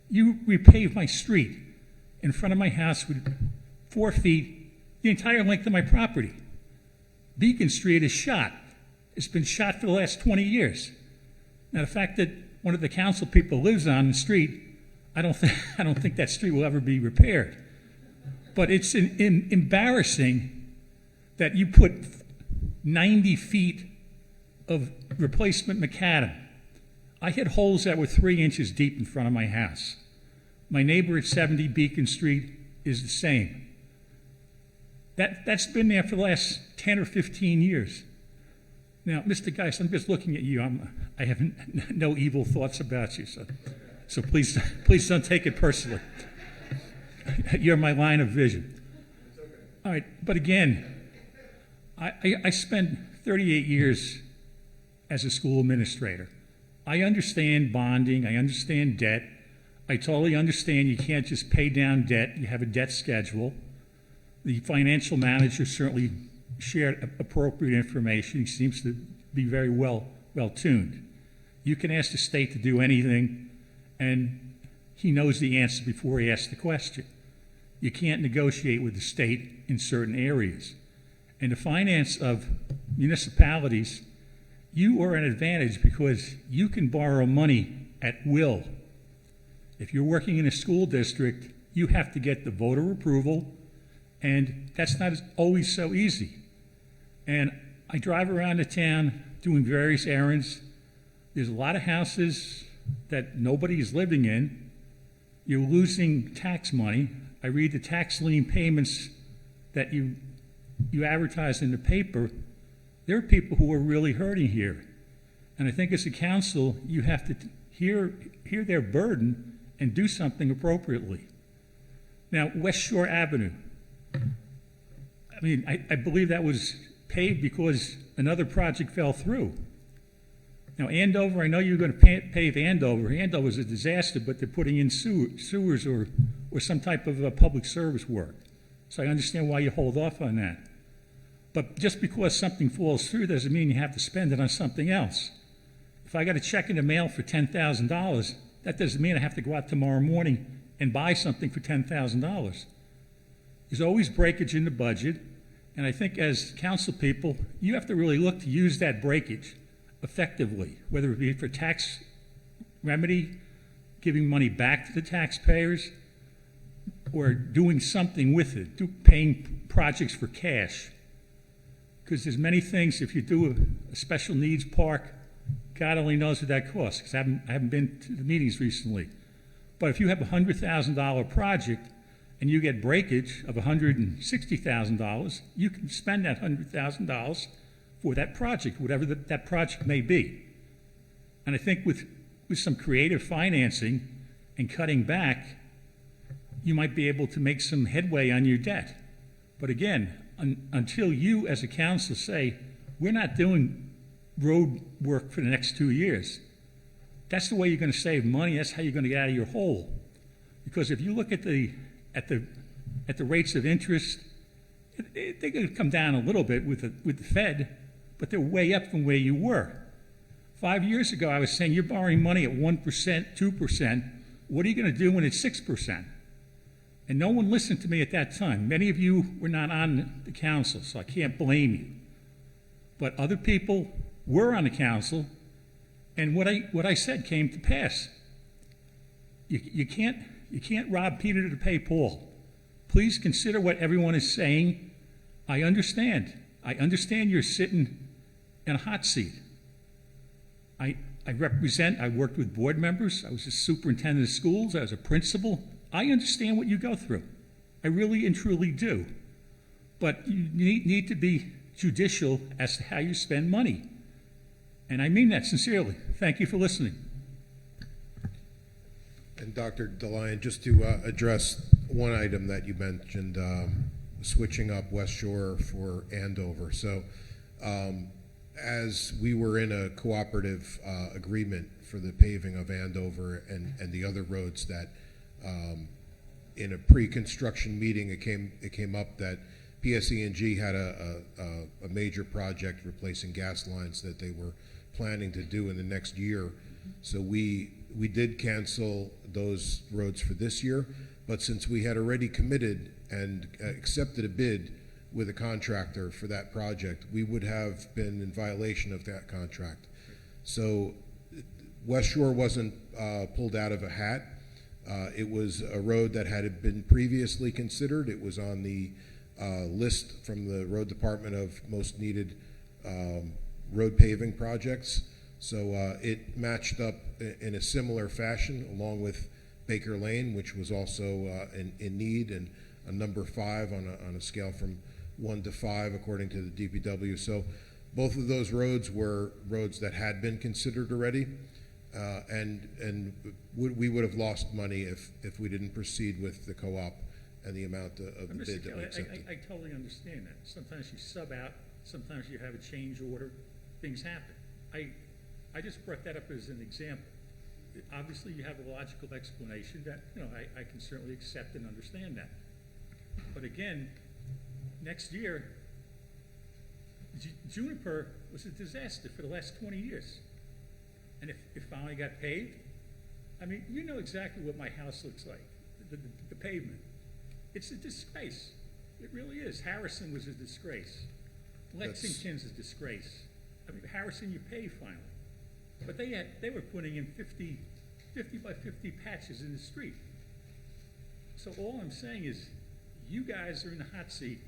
you repave my street in front of my house with 4 feet, the entire length of my property. Beacon Street is shot. It's been shot for the last 20 years. Now, the fact that one of the council people lives on the street, I don't think that street will ever be repaired. But it's embarrassing that you put 90 feet of replacement macadam. I had holes that were 3 inches deep in front of my house. My neighbor at 70 Beacon Street is the same. That's been there for the last 10 or 15 years. Now, Mr. Geist, I'm just looking at you. I have no evil thoughts about you, so please don't take it personally. You're my line of vision. All right, but again, I spent 38 years as a school administrator. I understand bonding. I understand debt. I totally understand you can't just pay down debt. You have a debt schedule. The financial manager certainly shared appropriate information. He seems to be very well tuned. You can ask the state to do anything, and he knows the answer before he asks the question. You can't negotiate with the state in certain areas. In the finance of municipalities, you are an advantage because you can borrow money at will. If you're working in a school district, you have to get the voter approval, and that's not always so easy. And I drive around the town doing various errands. There's a lot of houses that nobody is living in. You're losing tax money. I read the tax lien payments that you advertise in the paper. There are people who are really hurting here. And I think as a council, you have to hear their burden and do something appropriately. Now, West Shore Avenue. I mean, I believe that was paved because another project fell through. Now, Andover, I know you're going to pave Andover. Andover's a disaster, but they're putting in sewers or some type of public service work. So I understand why you hold off on that. But just because something falls through doesn't mean you have to spend it on something else. If I got a check in the mail for $10,000, that doesn't mean I have to go out tomorrow morning and buy something for $10,000. There's always breakage in the budget, and I think as council people, you have to really look to use that breakage effectively, whether it be for tax remedy, giving money back to the taxpayers, or doing something with it, paying projects for cash. Because there's many things, if you do a special needs park, God only knows what that costs, because I haven't been to the meetings recently. But if you have a $100,000 project and you get breakage of $160,000, you can spend that $100,000 for that project, whatever that project may be. And I think with some creative financing and cutting back, you might be able to make some headway on your debt. But again, until you as a council say, we're not doing road work for the next 2 years, that's the way you're going to save money. That's how you're going to get out of your hole. Because if you look at the rates of interest, they're going to come down a little bit with the Fed, but they're way up from where you were. 5 years ago, I was saying you're borrowing money at 1%, 2%. What are you going to do when it's 6%? And no one listened to me at that time. Many of you were not on the council, so I can't blame you. But other people were on the council, and what I said came to pass. You can't rob Peter to pay Paul. Please consider what everyone is saying. I understand. I understand you're sitting in a hot seat. I worked with board members. I was a superintendent of schools. I was a principal. I understand what you go through. I really and truly do. But you need to be judicial as to how you spend money. And I mean that sincerely. Thank you for listening. And Dr. DeLion, just to address one item that you mentioned, switching up West Shore for Andover. So as we were in a cooperative agreement for the paving of Andover and the other roads that in a pre-construction meeting it came up that PSE&G had a major project replacing gas lines that they were planning to do in the next year. So we did cancel those roads for this year, but since we had already committed and accepted a bid with a contractor for that project, we would have been in violation of that contract. So West Shore wasn't pulled out of a hat. It was a road that had been previously considered. It was on the list from the road department of most needed road paving projects. So it matched up in a similar fashion along with Baker Lane, which was also in need, and a number 5 on a scale from 1 to 5 according to the DPW. So both of those roads were roads that had been considered already, and we would have lost money if we didn't proceed with the co-op and the amount of the bid that we accepted. I totally understand that. Sometimes you sub out, sometimes you have a change order, things happen. I just brought that up as an example. Obviously, you have a logical explanation that, I can certainly accept and understand that. But again, next year, Juniper was a disaster for the last 20 years. And it finally got paved. I mean, you know exactly what my house looks like, the pavement. It's a disgrace. It really is. Harrison was a disgrace. Lexington's a disgrace. I mean, Harrison, you pay finally. But they were putting in 50 by 50 patches in the street. So all I'm saying is, you guys are in the hot seat.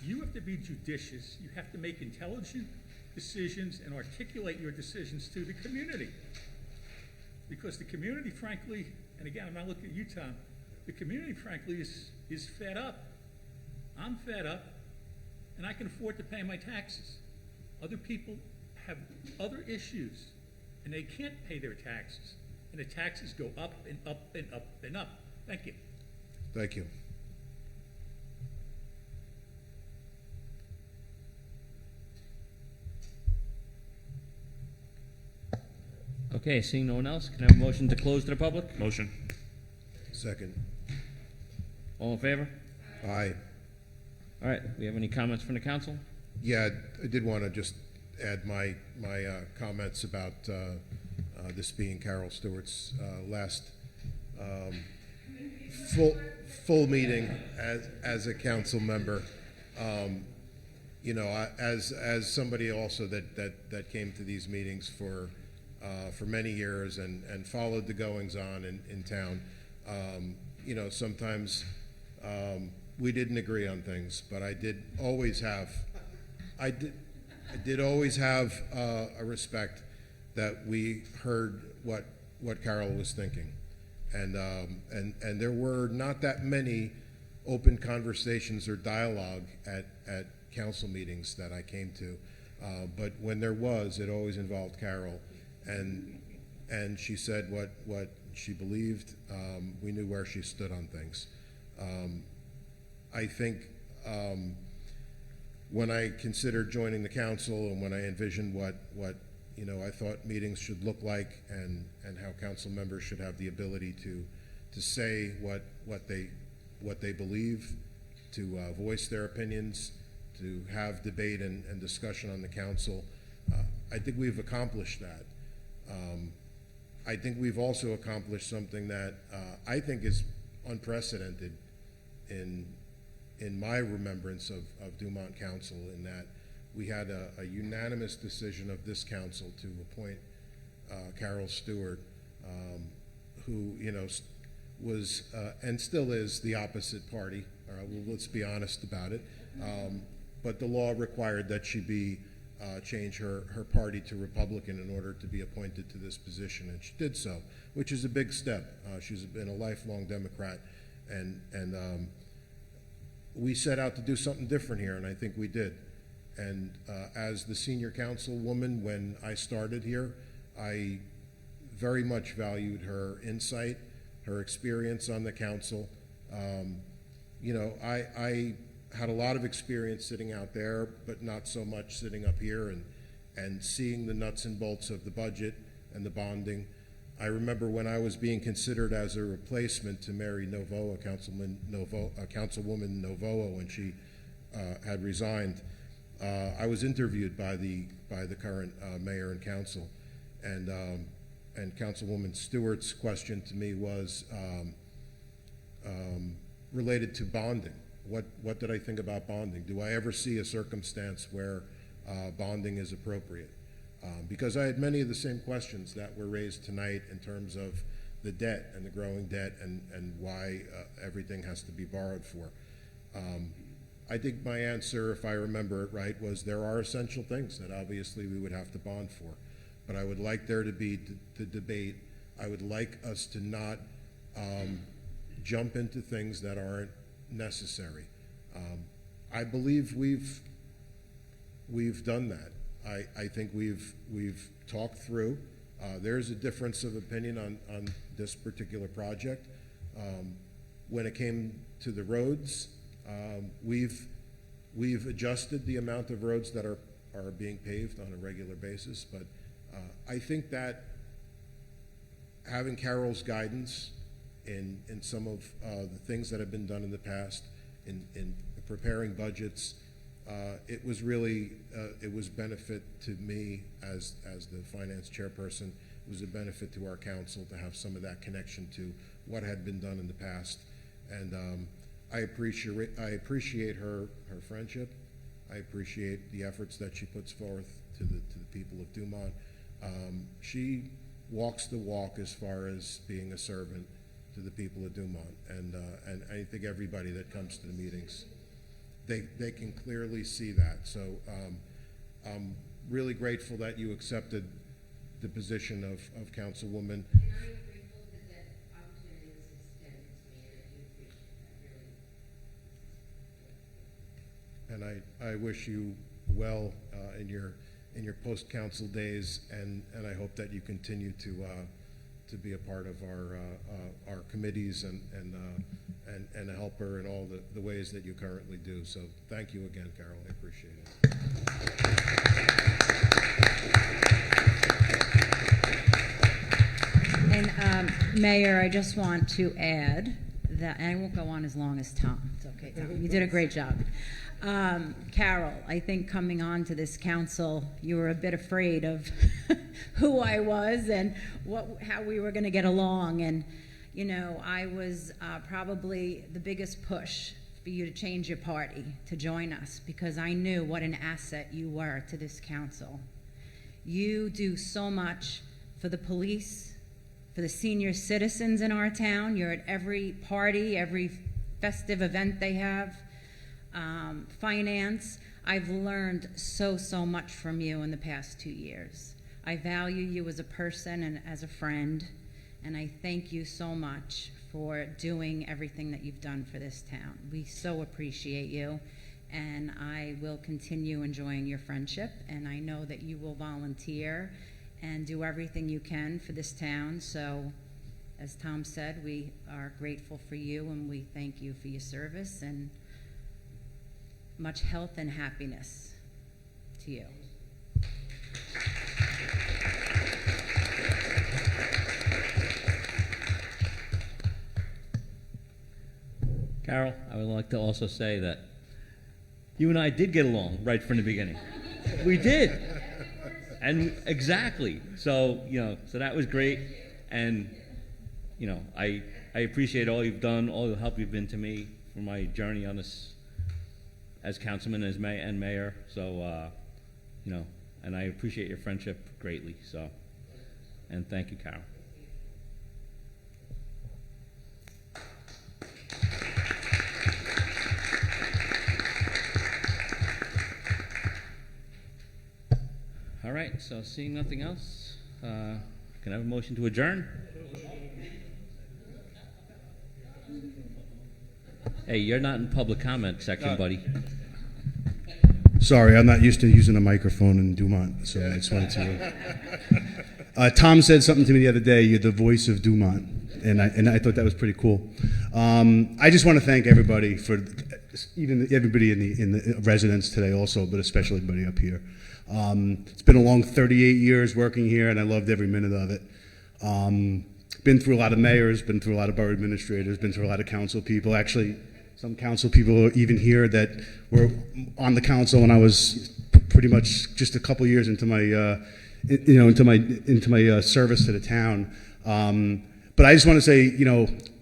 You have to be judicious. You have to make intelligent decisions and articulate your decisions to the community. Because the community, frankly, and again, I'm not looking at you, Tom, the community, frankly, is fed up. I'm fed up, and I can afford to pay my taxes. Other people have other issues, and they can't pay their taxes. And the taxes go up and up and up and up. Thank you. Thank you. Okay, seeing no one else, can I have a motion to close to the public? Motion. Second. All in favor? Aye. All right, we have any comments from the council? Yeah, I did want to just add my comments about this being Carol Stewart's last full meeting as a council member. As somebody also that came to these meetings for many years and followed the goings on in town, sometimes We didn't agree on things, but I did always have a respect that we heard what Carol was thinking. And there were not that many open conversations or dialogue at council meetings that I came to. But when there was, it always involved Carol. And she said what she believed. We knew where she stood on things. I think when I considered joining the council and when I envisioned what I thought meetings should look like and how council members should have the ability to say what they believe, to voice their opinions, to have debate and discussion on the council. I think we've accomplished that. I think we've also accomplished something that I think is unprecedented in my remembrance of Dumont Council, in that we had a unanimous decision of this council to appoint Carol Stewart, who was and still is the opposite party. Well, let's be honest about it. But the law required that she change her party to Republican in order to be appointed to this position, and she did so, which is a big step. She's been a lifelong Democrat, and we set out to do something different here, and I think we did. And as the senior councilwoman, when I started here, I very much valued her insight, her experience on the council. I had a lot of experience sitting out there, but not so much sitting up here and seeing the nuts and bolts of the budget and the bonding. I remember when I was being considered as a replacement to Mary Novoa, Councilwoman Novoa, when she had resigned. I was interviewed by the current mayor and council, and Councilwoman Stewart's question to me was related to bonding. What did I think about bonding? Do I ever see a circumstance where bonding is appropriate? Because I had many of the same questions that were raised tonight in terms of the debt and the growing debt and why everything has to be borrowed for. I think my answer, if I remember it right, was there are essential things that obviously we would have to bond for. But I would like there to be the debate. I would like us to not jump into things that aren't necessary. I believe we've done that. I think we've talked through. There's a difference of opinion on this particular project. When it came to the roads, we've adjusted the amount of roads that are being paved on a regular basis, but I think that having Carol's guidance in some of the things that have been done in the past, in preparing budgets, it was really it was benefit to me as the finance chairperson. It was a benefit to our council to have some of that connection to what had been done in the past, and I appreciate her friendship. I appreciate the efforts that she puts forth to the people of Dumont. She walks the walk as far as being a servant to the people of Dumont, and I think everybody that comes to the meetings, they can clearly see that. So I'm really grateful that you accepted the position of councilwoman. And I wish you well in your post-council days, and I hope that you continue to be a part of our committees and a helper in all the ways that you currently do. So thank you again, Carol. I appreciate it. And Mayor, I just want to add that, and I won't go on as long as Tom. It's okay, Tom. You did a great job. Carol, I think coming on to this council, you were a bit afraid of who I was and how we were going to get along. And, I was probably the biggest push for you to change your party, to join us, because I knew what an asset you were to this council. You do so much for the police, for the senior citizens in our town. You're at every party, every festive event they have, finance. I've learned so much from you in the past 2 years. I value you as a person and as a friend, and I thank you so much for doing everything that you've done for this town. We so appreciate you, and I will continue enjoying your friendship, and I know that you will volunteer and do everything you can for this town. So, as Tom said, we are grateful for you, and we thank you for your service, and much health and happiness to you. Carol, I would like to also say that you and I did get along right from the beginning. We did. And exactly. So, so that was great. And, I appreciate all you've done, all the help you've been to me for my journey on this as councilman and mayor. So, and I appreciate your friendship greatly. So, and thank you, Carol. All right, so seeing nothing else, can I have a motion to adjourn? Hey, you're not in public comment section, buddy. Sorry, I'm not used to using a microphone in Dumont, so I just wanted to. Tom said something to me the other day. You're the voice of Dumont, and I thought that was pretty cool. I just want to thank everybody for, even everybody in the residence today, also, but especially everybody up here. It's been a long 38 years working here, and I loved every minute of it. Been through a lot of mayors, been through a lot of borough administrators, been through a lot of council people. Actually, some council people are even here that were on the council when I was pretty much just a couple years into my, into my service to the town. But I just want to say,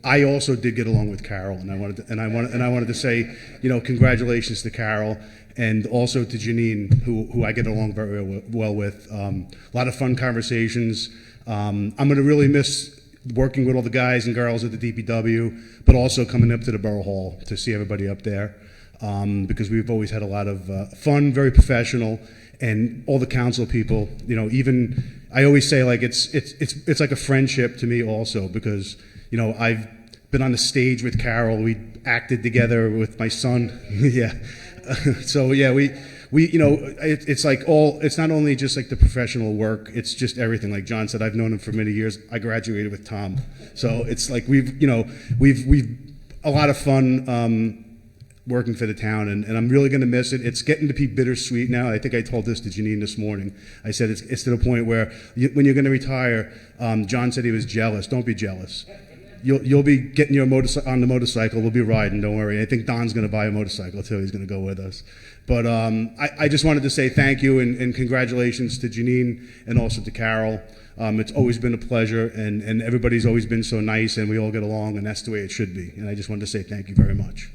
I also did get along with Carol, and I wanted to say, congratulations to Carol. And also to Janine, who I get along very well with. A lot of fun conversations. I'm going to really miss working with all the guys and girls at the DPW, but also coming up to the Borough Hall to see everybody up there, because we've always had a lot of fun, very professional, and all the council people. Even I always say like it's like a friendship to me also, because I've been on the stage with Carol. We acted together with my son. Yeah. So yeah, we it's like it's not only just like the professional work, it's just everything. Like John said, I've known him for many years. I graduated with Tom, so it's like we've a lot of fun working for the town, and I'm really going to miss it. It's getting to be bittersweet now. I think I told this to Janine this morning. I said it's to the point where when you're going to retire, John said he was jealous. Don't be jealous. You'll be getting your on the motorcycle. We'll be riding. Don't worry. I think Don's going to buy a motorcycle too. He's going to go with us. But I just wanted to say thank you and congratulations to Janine and also to Carol. It's always been a pleasure, and everybody's always been so nice, and we all get along, and that's the way it should be. And I just wanted to say thank you very much.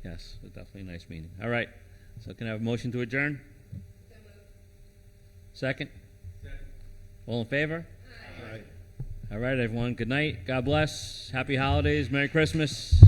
Yes, it was definitely a nice meeting. All right, so can I have a motion to adjourn? Second? All in favor? Aye. All right, everyone, good night. God bless. Happy holidays. Merry Christmas.